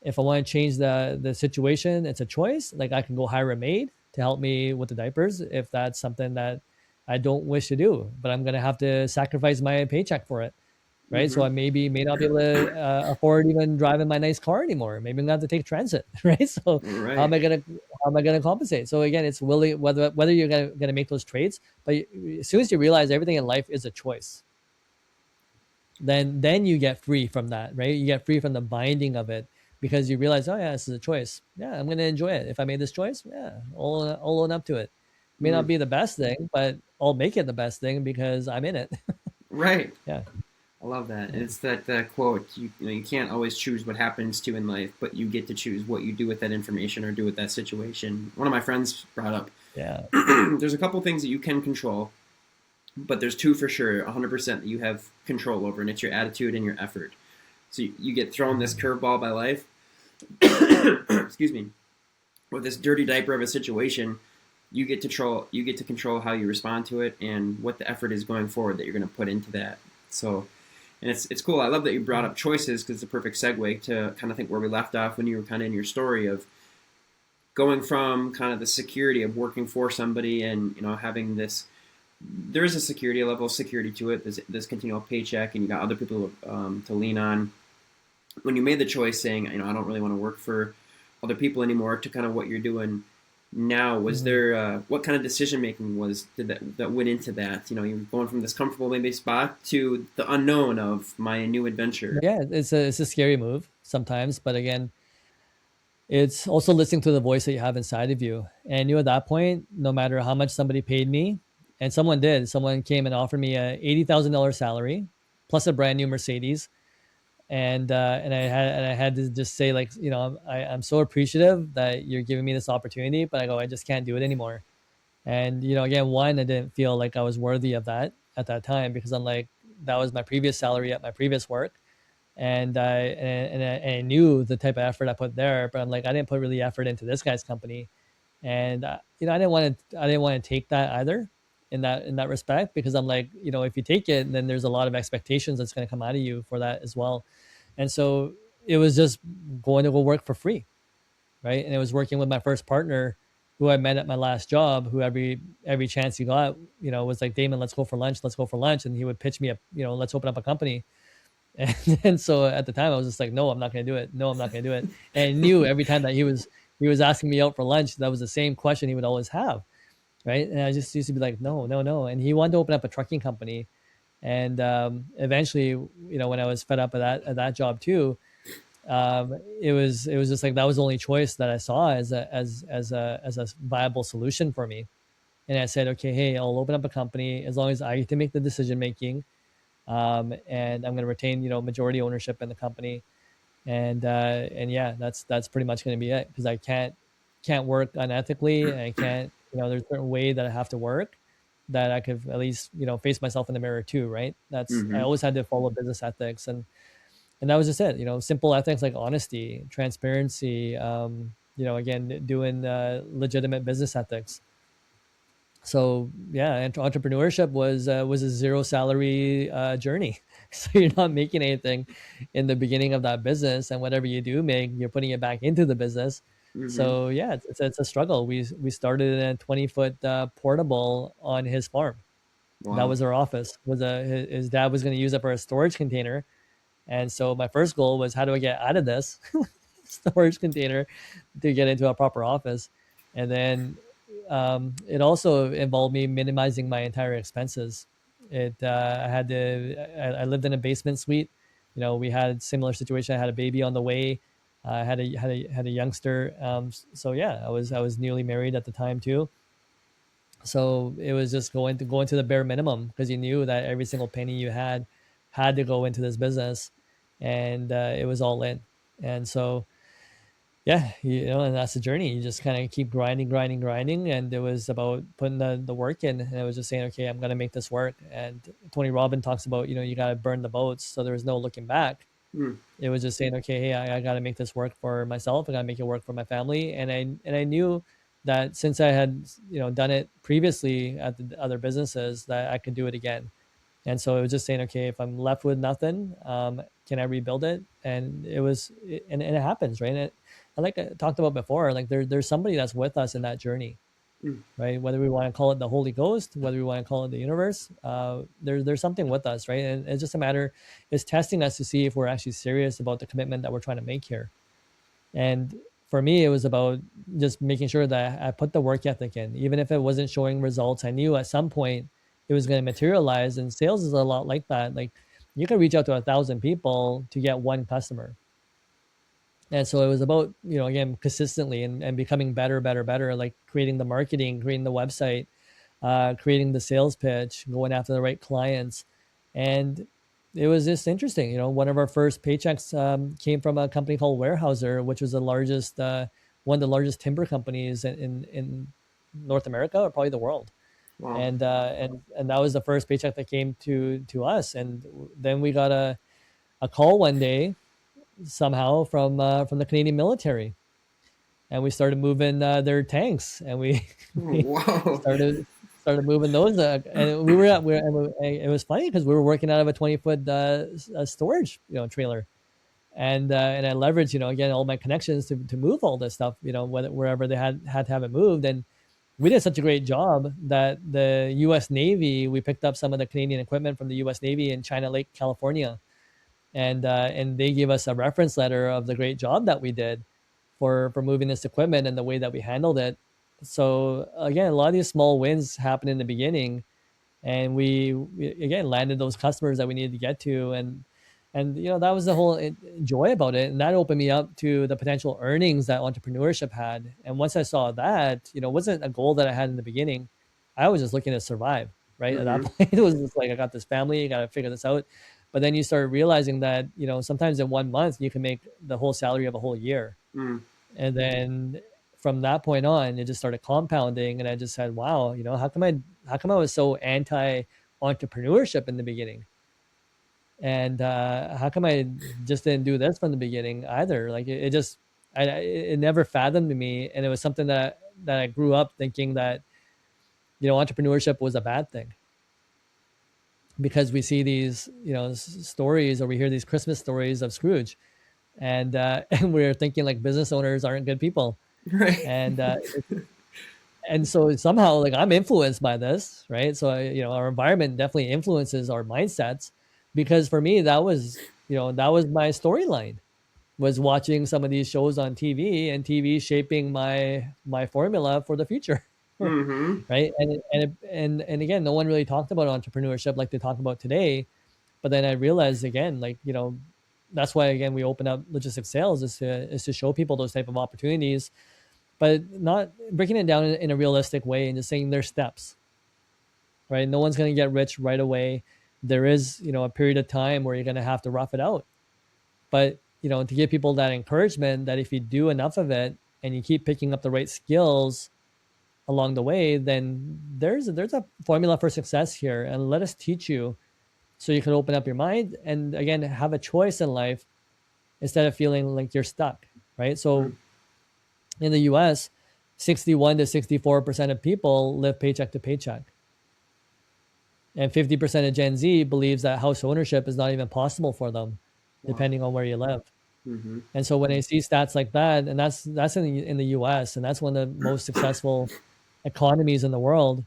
If I want to change the situation, it's a choice. Like I can go hire a maid to help me with the diapers if that's something that I don't wish to do, but I'm gonna have to sacrifice my paycheck for it, right? So Mm-hmm. I may not be able to afford even driving my nice car anymore. Maybe I'm gonna have to take transit, right? So how am Right. I gonna compensate? So again, it's willing whether you're gonna make those trades, but as soon as you realize everything in life is a choice, then you get free from that, right? You get free from the binding of it because you realize, oh yeah, this is a choice. Yeah, I'm gonna enjoy it. If I made this choice, yeah, I'll own up to it. May not Mm. be the best thing, but I'll make it the best thing because I'm in it. Right. Yeah, I love that. yeah, It's that quote. You can't always choose what happens to you in life, but you get to choose what you do with that information or do with that situation. One of my friends brought up yeah. there's a couple things that you can control, but there's two for sure, 100% that you have control over, and it's your attitude and your effort. So you get thrown this Mhm. curveball by life, excuse me, with this dirty diaper of a situation. You get to control how you respond to it and what the effort is going forward that you're going to put into that. So, and it's cool. I love that you brought up choices because it's a perfect segue to kind of think where we left off when you were kind of in your story of going from kind of the security of working for somebody and having this. There is a security, a level of security to it. There's this continual paycheck, and you got other people to lean on. When you made the choice, saying, I don't really want to work for other people anymore, to kind of what you're doing now, was Mhm. there what kind of decision making was did that went into that? You're going from this comfortable maybe spot to the unknown of my new adventure. Yeah, it's a scary move sometimes, but again, it's also listening to the voice that you have inside of you. And at that point, no matter how much somebody paid me, and someone came and offered me a $80,000 salary plus a brand new Mercedes, and I had to just say, like, I'm so appreciative that you're giving me this opportunity, but I just can't do it anymore. And again, one, I didn't feel like I was worthy of that at that time because I'm like, that was my previous salary at my previous work, and I knew the type of effort I put there, but I'm like, I didn't put really effort into this guy's company, and I didn't want to take that either in that respect, because I'm like, if you take it, then there's a lot of expectations that's going to come out of you for that as well. And so it was just going to go work for free, right? And it was working with my first partner who I met at my last job, who every chance he got, was like, Damon, let's go for lunch, let's go for lunch. And he would pitch me up, let's open up a company. And so at the time I was just like, no, I'm not going to do it. No, I'm not going to do it. And I knew every time that he was asking me out for lunch, that was the same question he would always have. Right. And I just used to be like, no, no, no. And he wanted to open up a trucking company. And eventually, when I was fed up at that job too, it was just like that was the only choice that I saw as a viable solution for me. And I said, okay, hey, I'll open up a company as long as I get to make the decision making, and I'm going to retain majority ownership in the company. And yeah, that's pretty much going to be it, because I can't work unethically, and I can't, there's a certain way that I have to work that I could at least face myself in the mirror too, right? That's I Mm-hmm. always had to follow business ethics, and that was just it. Simple ethics like honesty, transparency, again, doing legitimate business ethics. So yeah, entrepreneurship was a zero salary journey. So you're not making anything in the beginning of that business, and whatever you do make, you're putting it back into the business. Mm-hmm. So yeah, it's a struggle. We started in a 20-foot portable on his farm. That Wow. was our office. Was a his dad was going to use it for a storage container, and so my first goal was, how do I get out of this? storage container to get into a proper office. And then it also involved me minimizing my entire expenses. I had to, I lived in a basement suite. You know, we had similar situation. I had a baby on the way. I had a youngster. So yeah, I was newly married at the time too. So it was just going to the bare minimum because you knew that every single penny you had to go into this business, and it was all in. And so yeah, you know, and that's the journey. You just kind of keep grinding, grinding, grinding, and it was about putting the work in. And it was just saying, okay, I'm gonna make this work. And Tony Robbins talks about, you know, you gotta burn the boats, so there was no looking back. Mm. It was just saying, okay, hey, I got to make this work for myself. I got to make it work for my family. And I knew that since I had, you know, done it previously at the other businesses, that I could do it again. And so it was just saying, okay, if I'm left with nothing, can I rebuild it? And it was, and it happens, right? And like I talked about before, like there's somebody that's with us in that journey, Mm. right? Whether we want to call it the Holy Ghost, whether we want to call it the universe, there's something with us, right? And it's just a matter, it's testing us to see if we're actually serious about the commitment that we're trying to make here. And for me, it was about just making sure that I put the work ethic in, even if it wasn't showing results. I knew at some point it was going to materialize, and sales is a lot like that. Like you can reach out to 1,000 people to get one customer. And so it was about, you know, again, consistently and becoming better, better, better, like creating the marketing, creating the website, creating the sales pitch, going after the right clients. And it was just interesting. You know, one of our first paychecks came from a company called Warehouser, which was the largest, one of the largest timber companies in North America or probably the world. Wow. And that was the first paycheck that came to us. And then we got a call one day somehow from the Canadian military, and we started moving their tanks, and we Oh, we wow. started moving those, and we were at we it was funny because we were working out of a 20-foot storage, you know, trailer, and I leveraged, you know, again, all my connections to move all this stuff, you know, wherever they had to have it moved. And we did such a great job that the U.S. Navy, we picked up some of the Canadian equipment from the U.S. Navy in China Lake, California, and they gave us a reference letter of the great job that we did for moving this equipment and the way that we handled it. So again, a lot of these small wins happen in the beginning, and we again landed those customers that we needed to get to, and you know, that was the whole joy about it, and that opened me up to the potential earnings that entrepreneurship had. And once I saw that, you know, it wasn't a goal that I had in the beginning. I was just looking to survive, right? At that Mm-hmm. point, it was just like, I got this family, I got to figure this out. But then you start realizing that, you know, sometimes in 1 month you can make the whole salary of a whole year. Mm. And then from that point on, it just started compounding, and I just said, wow, you know, how come I was so anti entrepreneurship in the beginning? And how come I just didn't do this from the beginning either? Like it just, it never fathomed me, and it was something that I grew up thinking that, you know, entrepreneurship was a bad thing, because we see these, you know, stories, or we hear these Christmas stories of Scrooge, and and we're thinking like business owners aren't good people, Right. and so somehow, like, I'm influenced by this, right? So you know, our environment definitely influences our mindsets, because for me that was, you know, that was my storyline, was watching some of these shows on TV, and TV shaping my formula for the future. Mm-hmm. Right. And again, no one really talked about entrepreneurship like they talk about today. But then I realized again, like, you know, that's why again we open up logistics sales, is to show people those type of opportunities, but not breaking it down in a realistic way, and just saying there's steps, right? No one's going to get rich right away. There is, you know, a period of time where you're going to have to rough it out. But, you know, to give people that encouragement that if you do enough of it and you keep picking up the right skills along the way, then there's a formula for success here, and let us teach you, so you can open up your mind and again have a choice in life, instead of feeling like you're stuck, right? So Mm. in the US, 61 to 64% of people live paycheck to paycheck. And 50% of Gen Z believes that house ownership is not even possible for them, Wow. depending on where you live. Mm-hmm. And so when I see stats like that, and that's in the US, and that's one of the most successful economies in the world,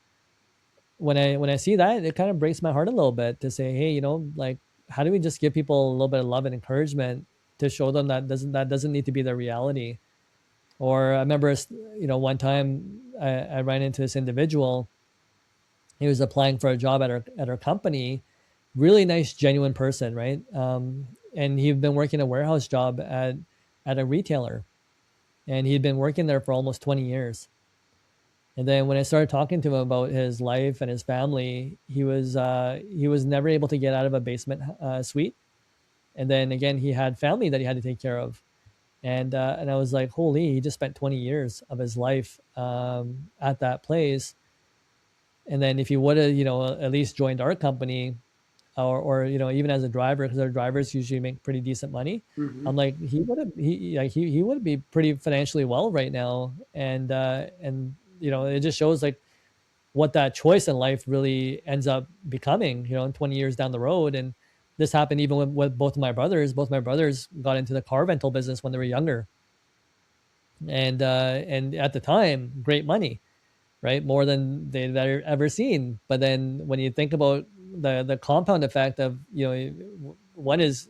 when I see that, it kind of breaks my heart a little bit to say, hey, you know, like, how do we just give people a little bit of love and encouragement to show them that doesn't need to be their reality. Or I remember, one time I ran into this individual. He was applying for a job at our company. Really nice, genuine person, right? And he'd been working a warehouse job at a retailer, and he'd been working there for almost 20 years. And then when I started talking to him about his life and his family, he was never able to get out of a basement suite. And then again, he had family that he had to take care of. And I was like, holy, he just spent 20 years of his life at that place. And then if he would have, at least joined our company, or even as a driver, because our drivers usually make pretty decent money. Mm-hmm. I'm like, he would be pretty financially well right now. And it just shows like what that choice in life really ends up becoming, in 20 years down the road. And this happened even with both of my brothers. Both my brothers got into the car rental business when they were younger, and at the time, great money, right? More than they'd ever seen. But then when you think about the compound effect of, one is,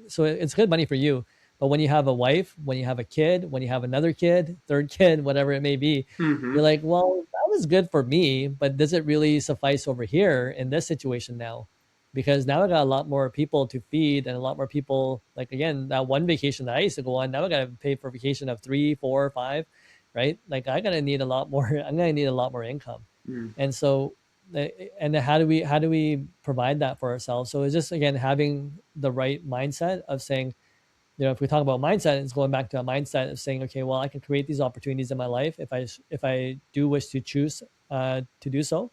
so it's good money for you. But when you have a wife, when you have a kid, when you have another kid, third kid, whatever it may be, Mm-hmm. you're like, well, that was good for me, but does it really suffice over here in this situation now? Because now I got a lot more people to feed, and a lot more people, like, again, that one vacation that I used to go on, now I got to pay for a vacation of 3, 4, 5, right? Like I gotta need a lot more. I'm gonna need a lot more income. Mm-hmm. And so, and how do we provide that for ourselves? So it's just, again, having the right mindset of saying, if we talk about mindset, it's going back to a mindset of saying, okay, well, I can create these opportunities in my life if I do wish to choose to do so,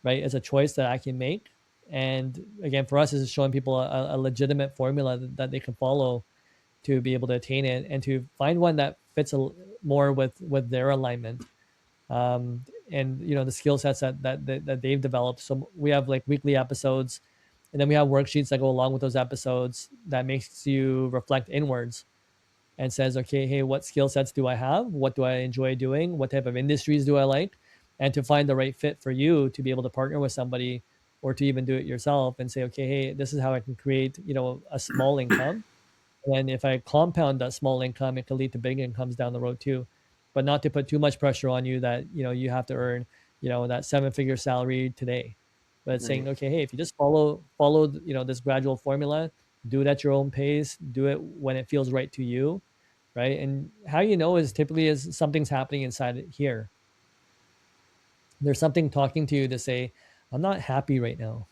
right? It's a choice that I can make. And again, for us, is showing people a legitimate formula that they can follow to be able to attain it, and to find one that fits more with their alignment, and the skill sets that they've developed. So we have like weekly episodes, and then we have worksheets that go along with those episodes that makes you reflect inwards and says, okay, hey, what skill sets do I have? What do I enjoy doing? What type of industries do I like? And to find the right fit for you to be able to partner with somebody, or to even do it yourself and say, okay, hey, this is how I can create, a small income. And if I compound that small income, it can lead to big incomes down the road too. But not to put too much pressure on you that, you have to earn, that 7-figure salary today. But it's saying, Right. okay, hey, if you just follow, this gradual formula, do it at your own pace, do it when it feels right to you, right? And how is typically is something's happening inside here. There's something talking to you to say, I'm not happy right now,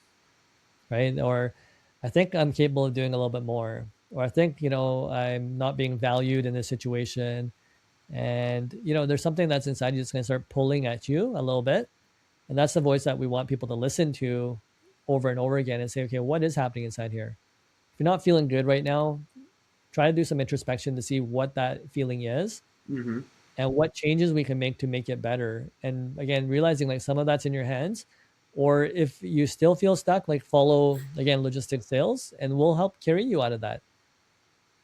right? Or I think I'm capable of doing a little bit more. Or I think, I'm not being valued in this situation. And, there's something that's inside you that's going to start pulling at you a little bit. And that's the voice that we want people to listen to over and over again and say, okay, what is happening inside here? If you're not feeling good right now, try to do some introspection to see what that feeling is Mm-hmm. and what changes we can make to make it better. And again, realizing like some of that's in your hands, or if you still feel stuck, like follow again logistics sales, and we'll help carry you out of that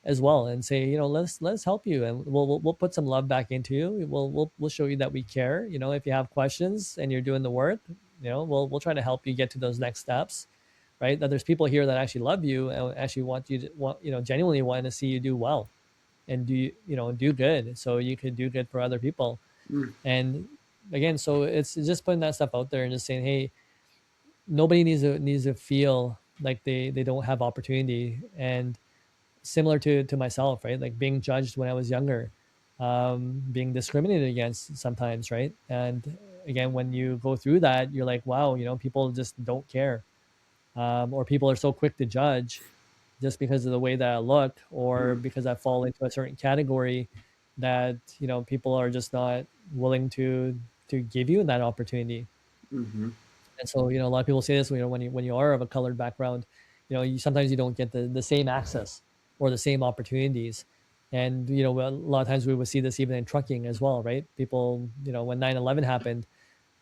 as well. And say, let's help you, and we'll put some love back into you. We'll show you that we care. If you have questions and you're doing the work, we'll try to help you get to those next steps. Right? That there's people here that actually love you and actually want you to genuinely want to see you do well and do good, so you could do good for other people. Mm-hmm. And again, so it's just putting that stuff out there and just saying, hey, nobody needs to feel like they don't have opportunity. And similar to myself, right? Like being judged when I was younger, being discriminated against sometimes, right? And again, when you go through that, you're like, wow, people just don't care, or people are so quick to judge just because of the way that I look, or because I fall into a certain category, that people are just not willing to give you that opportunity. Mm-hmm. And so, a lot of people say this, when you are of a colored background, you sometimes you don't get the same access or the same opportunities. And, a lot of times we would see this even in trucking as well, right? People, when 9/11 happened,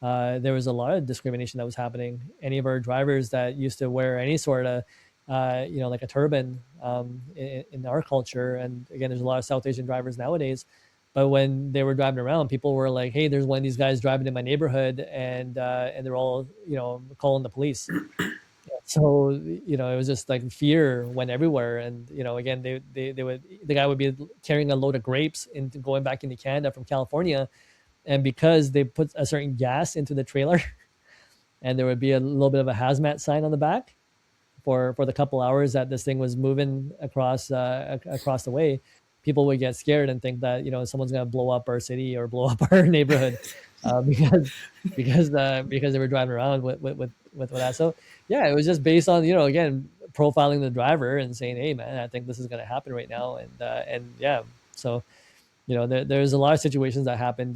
there was a lot of discrimination that was happening. Any of our drivers that used to wear any sort of, like a turban, in our culture, and again, there's a lot of South Asian drivers nowadays. But when they were driving around, people were like, "Hey, there's one of these guys driving in my neighborhood," and they're all calling the police. So it was just like fear went everywhere. And again, they would the guy would be carrying a load of grapes into going back into Canada from California, and because they put a certain gas into the trailer, and there would be a little bit of a hazmat sign on the back for the couple hours that this thing was moving across the way, people would get scared and think that someone's going to blow up our city or blow up our neighborhood, because they were driving around with that. So yeah, it was just based on again profiling the driver and saying, hey man, I think this is going to happen right now. And yeah, so there's a lot of situations that happened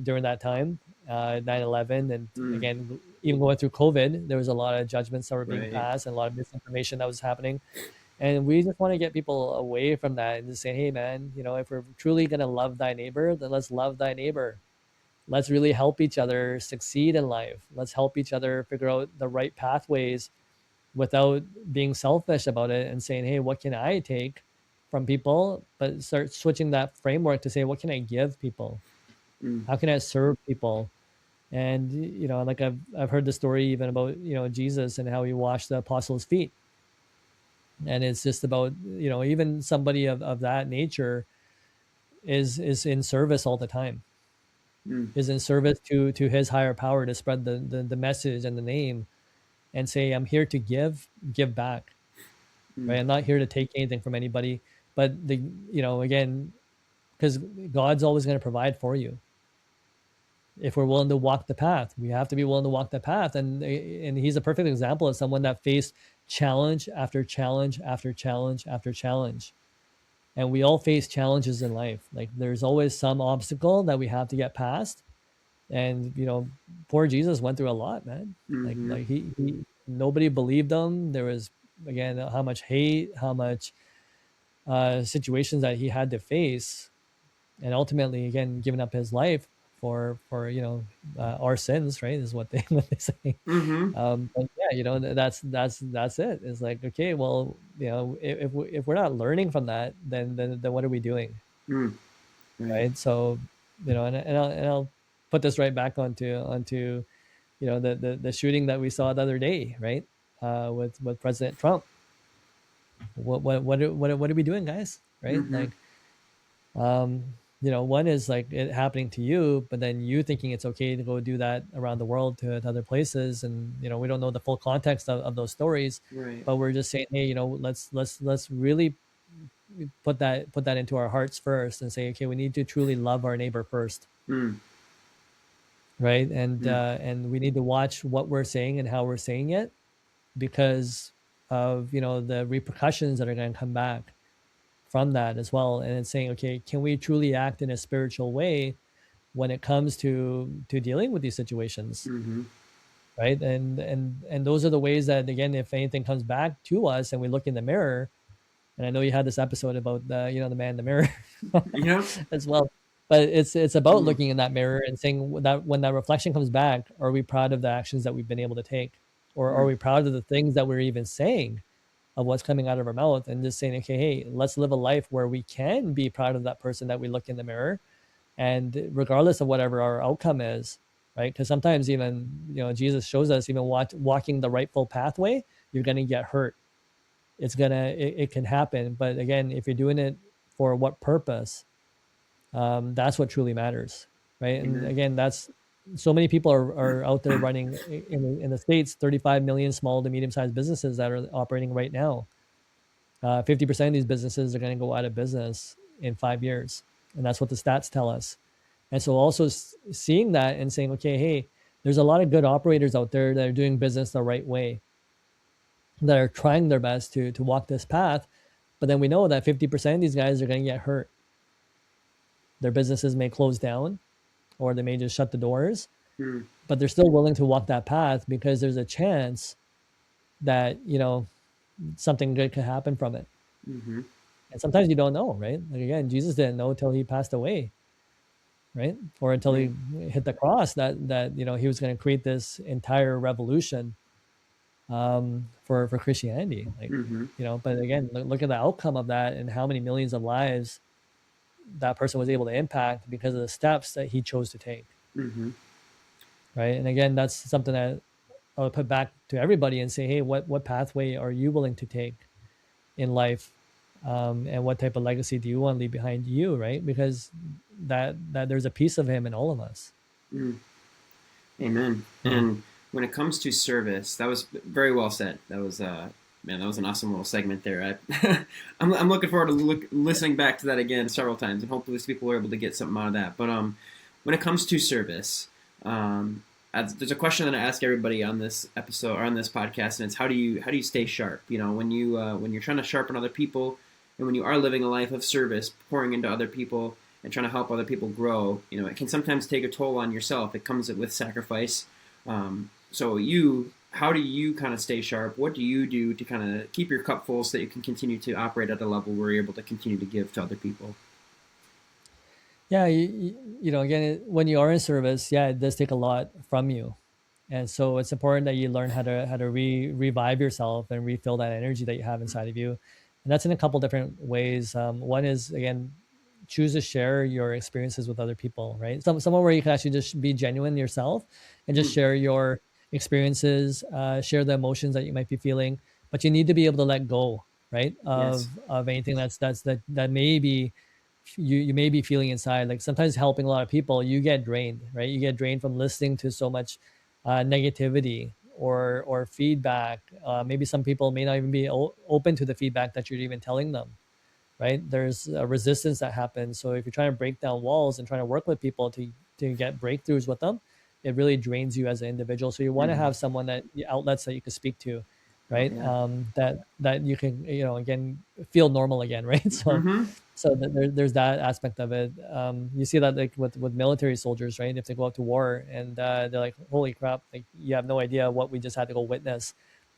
during that time, 9/11, and Mm, again, even going through COVID, there was a lot of judgments that were being right. passed and a lot of misinformation that was happening. And we just want to get people away from that and just say, hey man, if we're truly going to love thy neighbor, then let's love thy neighbor. Let's really help each other succeed in life. Let's help each other figure out the right pathways without being selfish about it and saying, hey, what can I take from people? But start switching that framework to say, what can I give people? Mm, How can I serve people? And like I've heard the story even about Jesus and how he washed the apostles' feet. And it's just about even somebody of that nature is in service all the time, mm, is in service to his higher power to spread the message and the name, and say, I'm here to give back, mm, right? I'm not here to take anything from anybody, but again, because God's always going to provide for you if we're willing to walk the path. We have to be willing to walk the path, and he's a perfect example of someone that faced challenge after challenge after challenge after challenge. And we all face challenges in life. Like there's always some obstacle that we have to get past. And poor Jesus went through a lot, man. like mm-hmm. like he nobody believed him. There was, again, how much hate, how much situations that he had to face, and ultimately, again, giving up his life for our sins, right? Is what they what they say. Mm-hmm. But yeah, that's it. It's like, okay, well, if we're not learning from that, then what are we doing, Mm, right. right? So and I'll put this right back onto the shooting that we saw the other day, right? With President Trump. What are we doing, guys? Right? Mm-hmm. Like, one is like it happening to you, but then you thinking it's okay to go do that around the world to other places. And we don't know the full context of those stories, Right. but we're just saying, hey, let's really put that into our hearts first and say, okay, we need to truly love our neighbor first, Mm, right? mm, And we need to watch what we're saying and how we're saying it, because of the repercussions that are going to come back from that as well. And it's saying, okay, can we truly act in a spiritual way when it comes to dealing with these situations, mm-hmm. right? And those are the ways that, again, if anything comes back to us and we look in the mirror. And I know you had this episode about the man in the mirror Yep. as well, but it's about Mm, looking in that mirror and saying that when that reflection comes back, are we proud of the actions that we've been able to take, or are mm, we proud of the things that we're even saying, of what's coming out of our mouth, and just saying, okay, hey, let's live a life where we can be proud of that person that we look in the mirror, and regardless of whatever our outcome is, right? Because sometimes even Jesus shows us, even walking the rightful pathway, you're going to get hurt. It can happen, but again, if you're doing it for what purpose, that's what truly matters, right? And amen. again, that's so many people are out there running in the States, 35 million small to medium sized businesses that are operating right now. 50% of these businesses are going to go out of business in 5 years. And that's what the stats tell us. And so also seeing that and saying, okay, hey, there's a lot of good operators out there that are doing business the right way, that are trying their best to walk this path. But then we know that 50% of these guys are going to get hurt. Their businesses may close down, or they may just shut the doors, Mm, but they're still willing to walk that path because there's a chance that something good could happen from it. mm-hmm. And sometimes you don't know, right? Like, again, Jesus didn't know till he passed away, right? Or until Right. he hit the cross, that he was going to create this entire revolution, for Christianity. Like, Mm-hmm. but again, look at the outcome of that and how many millions of lives that person was able to impact because of the steps that he chose to take, Mm-hmm. right? And again, that's something that I'll put back to everybody and say, hey, what pathway are you willing to take in life, and what type of legacy do you want to leave behind you, right? Because that there's a piece of him in all of us. Mm, amen. Mm. And when it comes to service, that was very well said. That was man, that was an awesome little segment there. I'm looking forward to listening back to that again several times, and hopefully people are able to get something out of that. But when it comes to service, um, there's a question that I ask everybody on this episode or on this podcast, and it's how do you stay sharp? You know, when you're trying to sharpen other people, and when you are living a life of service, pouring into other people and trying to help other people grow, you know, it can sometimes take a toll on yourself. It comes with sacrifice. How do you kind of stay sharp? What do you do to kind of keep your cup full so that you can continue to operate at a level where you're able to continue to give to other people? Yeah, you know, again, when you are in service, yeah, it does take a lot from you, and so it's important that you learn how to revive yourself and refill that energy that you have inside of you, and that's in a couple different ways. One is, again, choose to share your experiences with other people, right? Somewhere where you can actually just be genuine yourself and just Mm, share your experiences, share the emotions that you might be feeling, but you need to be able to let go, right, yes. of anything that may be, you may be feeling inside. Like sometimes helping a lot of people, you get drained, right? You get drained from listening to so much negativity or feedback. Maybe some people may not even be open to the feedback that you're even telling them, right? There's a resistance that happens. So if you're trying to break down walls and trying to work with people to get breakthroughs with them, it really drains you as an individual. So you want to Mm-hmm. have someone that outlets that you can speak to, Oh right? yeah. That you can, again, feel normal again, right? So Mm-hmm. there's that aspect of it. You see that like with military soldiers, right? If they go out to war and they're like, holy crap, like you have no idea what we just had to go witness,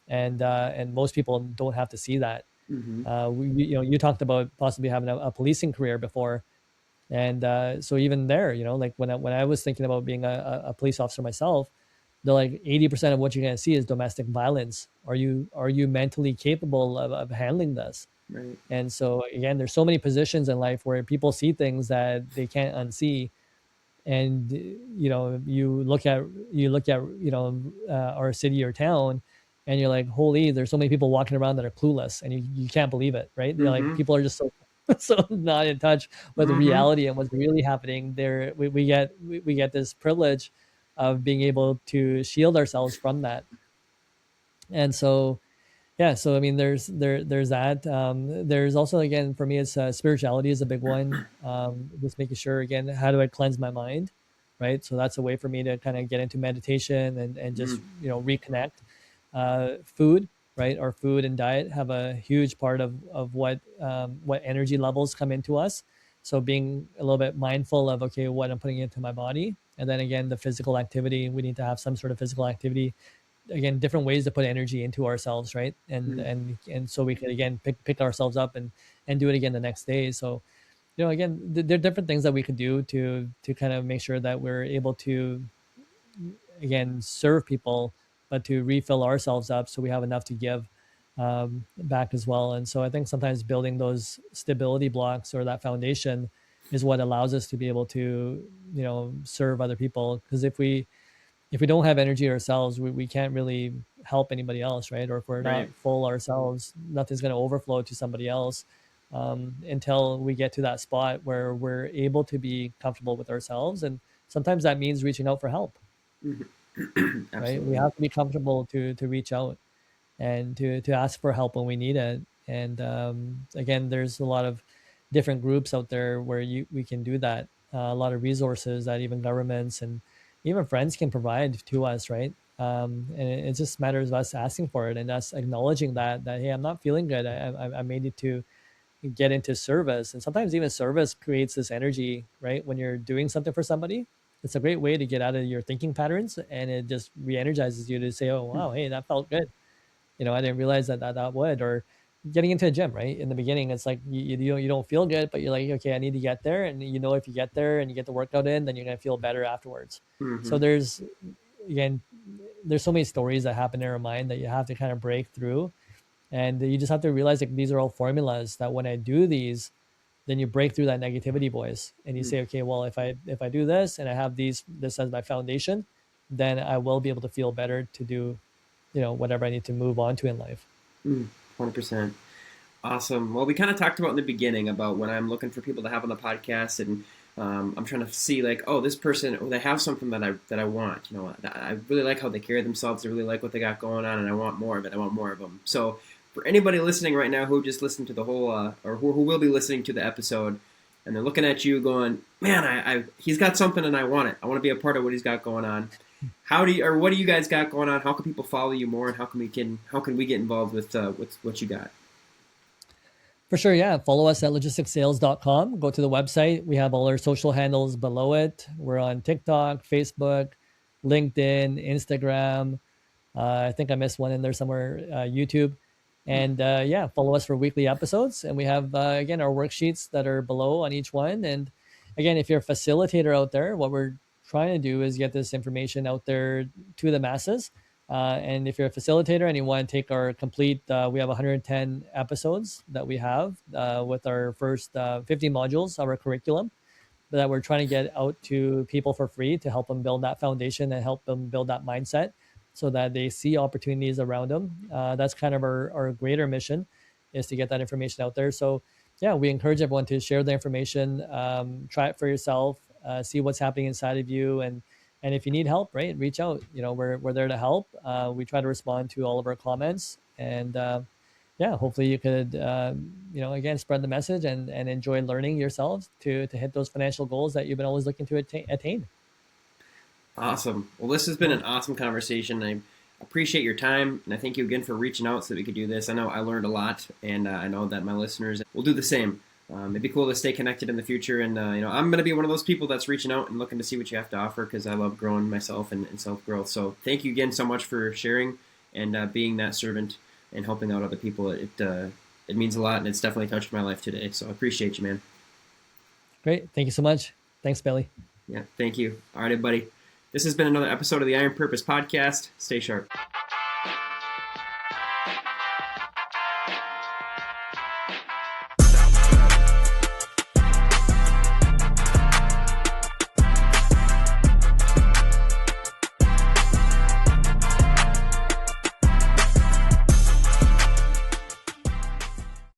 and most people don't have to see that. Mm-hmm. You talked about possibly having a policing career before, and so even there, like when I was thinking about being a police officer myself, they're like 80% of what you're going to see is domestic violence. Are you mentally capable of handling this? Right. And so again, there's so many positions in life where people see things that they can't unsee, and you look at our city or town, and you're like, holy, there's so many people walking around that are clueless, and you can't believe it, right? They're like, Mm-hmm. people are just so so not in touch with Mm-hmm. reality and what's really happening there. We get this privilege of being able to shield ourselves from that. And so, yeah, so I mean, there's that. There's also, again, for me, it's spirituality is a big one. Just making sure, again, how do I cleanse my mind, right? So that's a way for me to kind of get into meditation and Mm-hmm. just reconnect. Food, right? Our food and diet have a huge part of what energy levels come into us. So being a little bit mindful of, okay, what I'm putting into my body, and then again, the physical activity. We need to have some sort of physical activity, again, different ways to put energy into ourselves, right? And so we can, again, pick ourselves up and do it again the next day. So again, there are different things that we could do to kind of make sure that we're able to, again, serve people, but to refill ourselves up so we have enough to give back as well. And so I think sometimes building those stability blocks or that foundation is what allows us to be able to serve other people. Because if we don't have energy ourselves, we can't really help anybody else, right? Or if we're Right. not full ourselves, nothing's going to overflow to somebody else, until we get to that spot where we're able to be comfortable with ourselves. And sometimes that means reaching out for help, Mm-hmm. right? We Absolutely. have to be comfortable to reach out and to ask for help when we need it. And again, there's a lot of different groups out there where we can do that. A lot of resources that even governments and even friends can provide to us, right? And it just matters of us asking for it and us acknowledging that, hey, I'm not feeling good. I may need to get into service. And sometimes even service creates this energy, right? When you're doing something for somebody, it's a great way to get out of your thinking patterns, and it just re-energizes you to say, oh wow, hey, that felt good. I didn't realize that would. Or getting into a gym, right? In the beginning, it's like you don't feel good, but you're like, okay, I need to get there, and if you get there and you get the workout in, then you're gonna feel better afterwards. Mm-hmm. So again, there's so many stories that happen in our mind that you have to kind of break through, and you just have to realize, like, these are all formulas that when I do these, then you break through that negativity voice and you say, okay, well, if I do this and I have this as my foundation, then I will be able to feel better to do, whatever I need to move on to in life. 100%. Awesome. Well, we kind of talked about in the beginning about when I'm looking for people to have on the podcast, and I'm trying to see like, oh, this person, oh, they have something that I want. I really like how they carry themselves. I really like what they got going on, and I want more of it. I want more of them. So, for anybody listening right now who just listened to the whole, or who will be listening to the episode, and they're looking at you going, man, he's got something, and I want it. I want to be a part of what he's got going on. What do you guys got going on? How can people follow you more, and how can we get involved with what you got? For sure, yeah. Follow us at logisticssales.com. Go to the website. We have all our social handles below it. We're on TikTok, Facebook, LinkedIn, Instagram. I think I missed one in there somewhere, YouTube. And yeah, follow us for weekly episodes. And we have, again, our worksheets that are below on each one. And again, if you're a facilitator out there, what we're trying to do is get this information out there to the masses. And if you're a facilitator and you want to take our complete, we have 110 episodes that we have with our first 50 modules of our curriculum that we're trying to get out to people for free to help them build that foundation and help them build that mindset so that they see opportunities around them. That's kind of our greater mission, is to get that information out there. So yeah, we encourage everyone to share the information, try it for yourself, see what's happening inside of you, and if you need help, right, reach out. We're there to help. We try to respond to all of our comments, and yeah, hopefully you could, again, spread the message and enjoy learning yourselves to hit those financial goals that you've been always looking to attain. Awesome. Well, this has been an awesome conversation. I appreciate your time, and I thank you again for reaching out so that we could do this. I know I learned a lot, and I know that my listeners will do the same. It'd be cool to stay connected in the future, and I'm going to be one of those people that's reaching out and looking to see what you have to offer, because I love growing myself and self-growth. So thank you again so much for sharing and being that servant and helping out other people. It means a lot, and it's definitely touched my life today. So I appreciate you, man. Great. Thank you so much. Thanks, Billy. Yeah, thank you. All right, everybody. This has been another episode of the Iron Purpose Podcast. Stay sharp.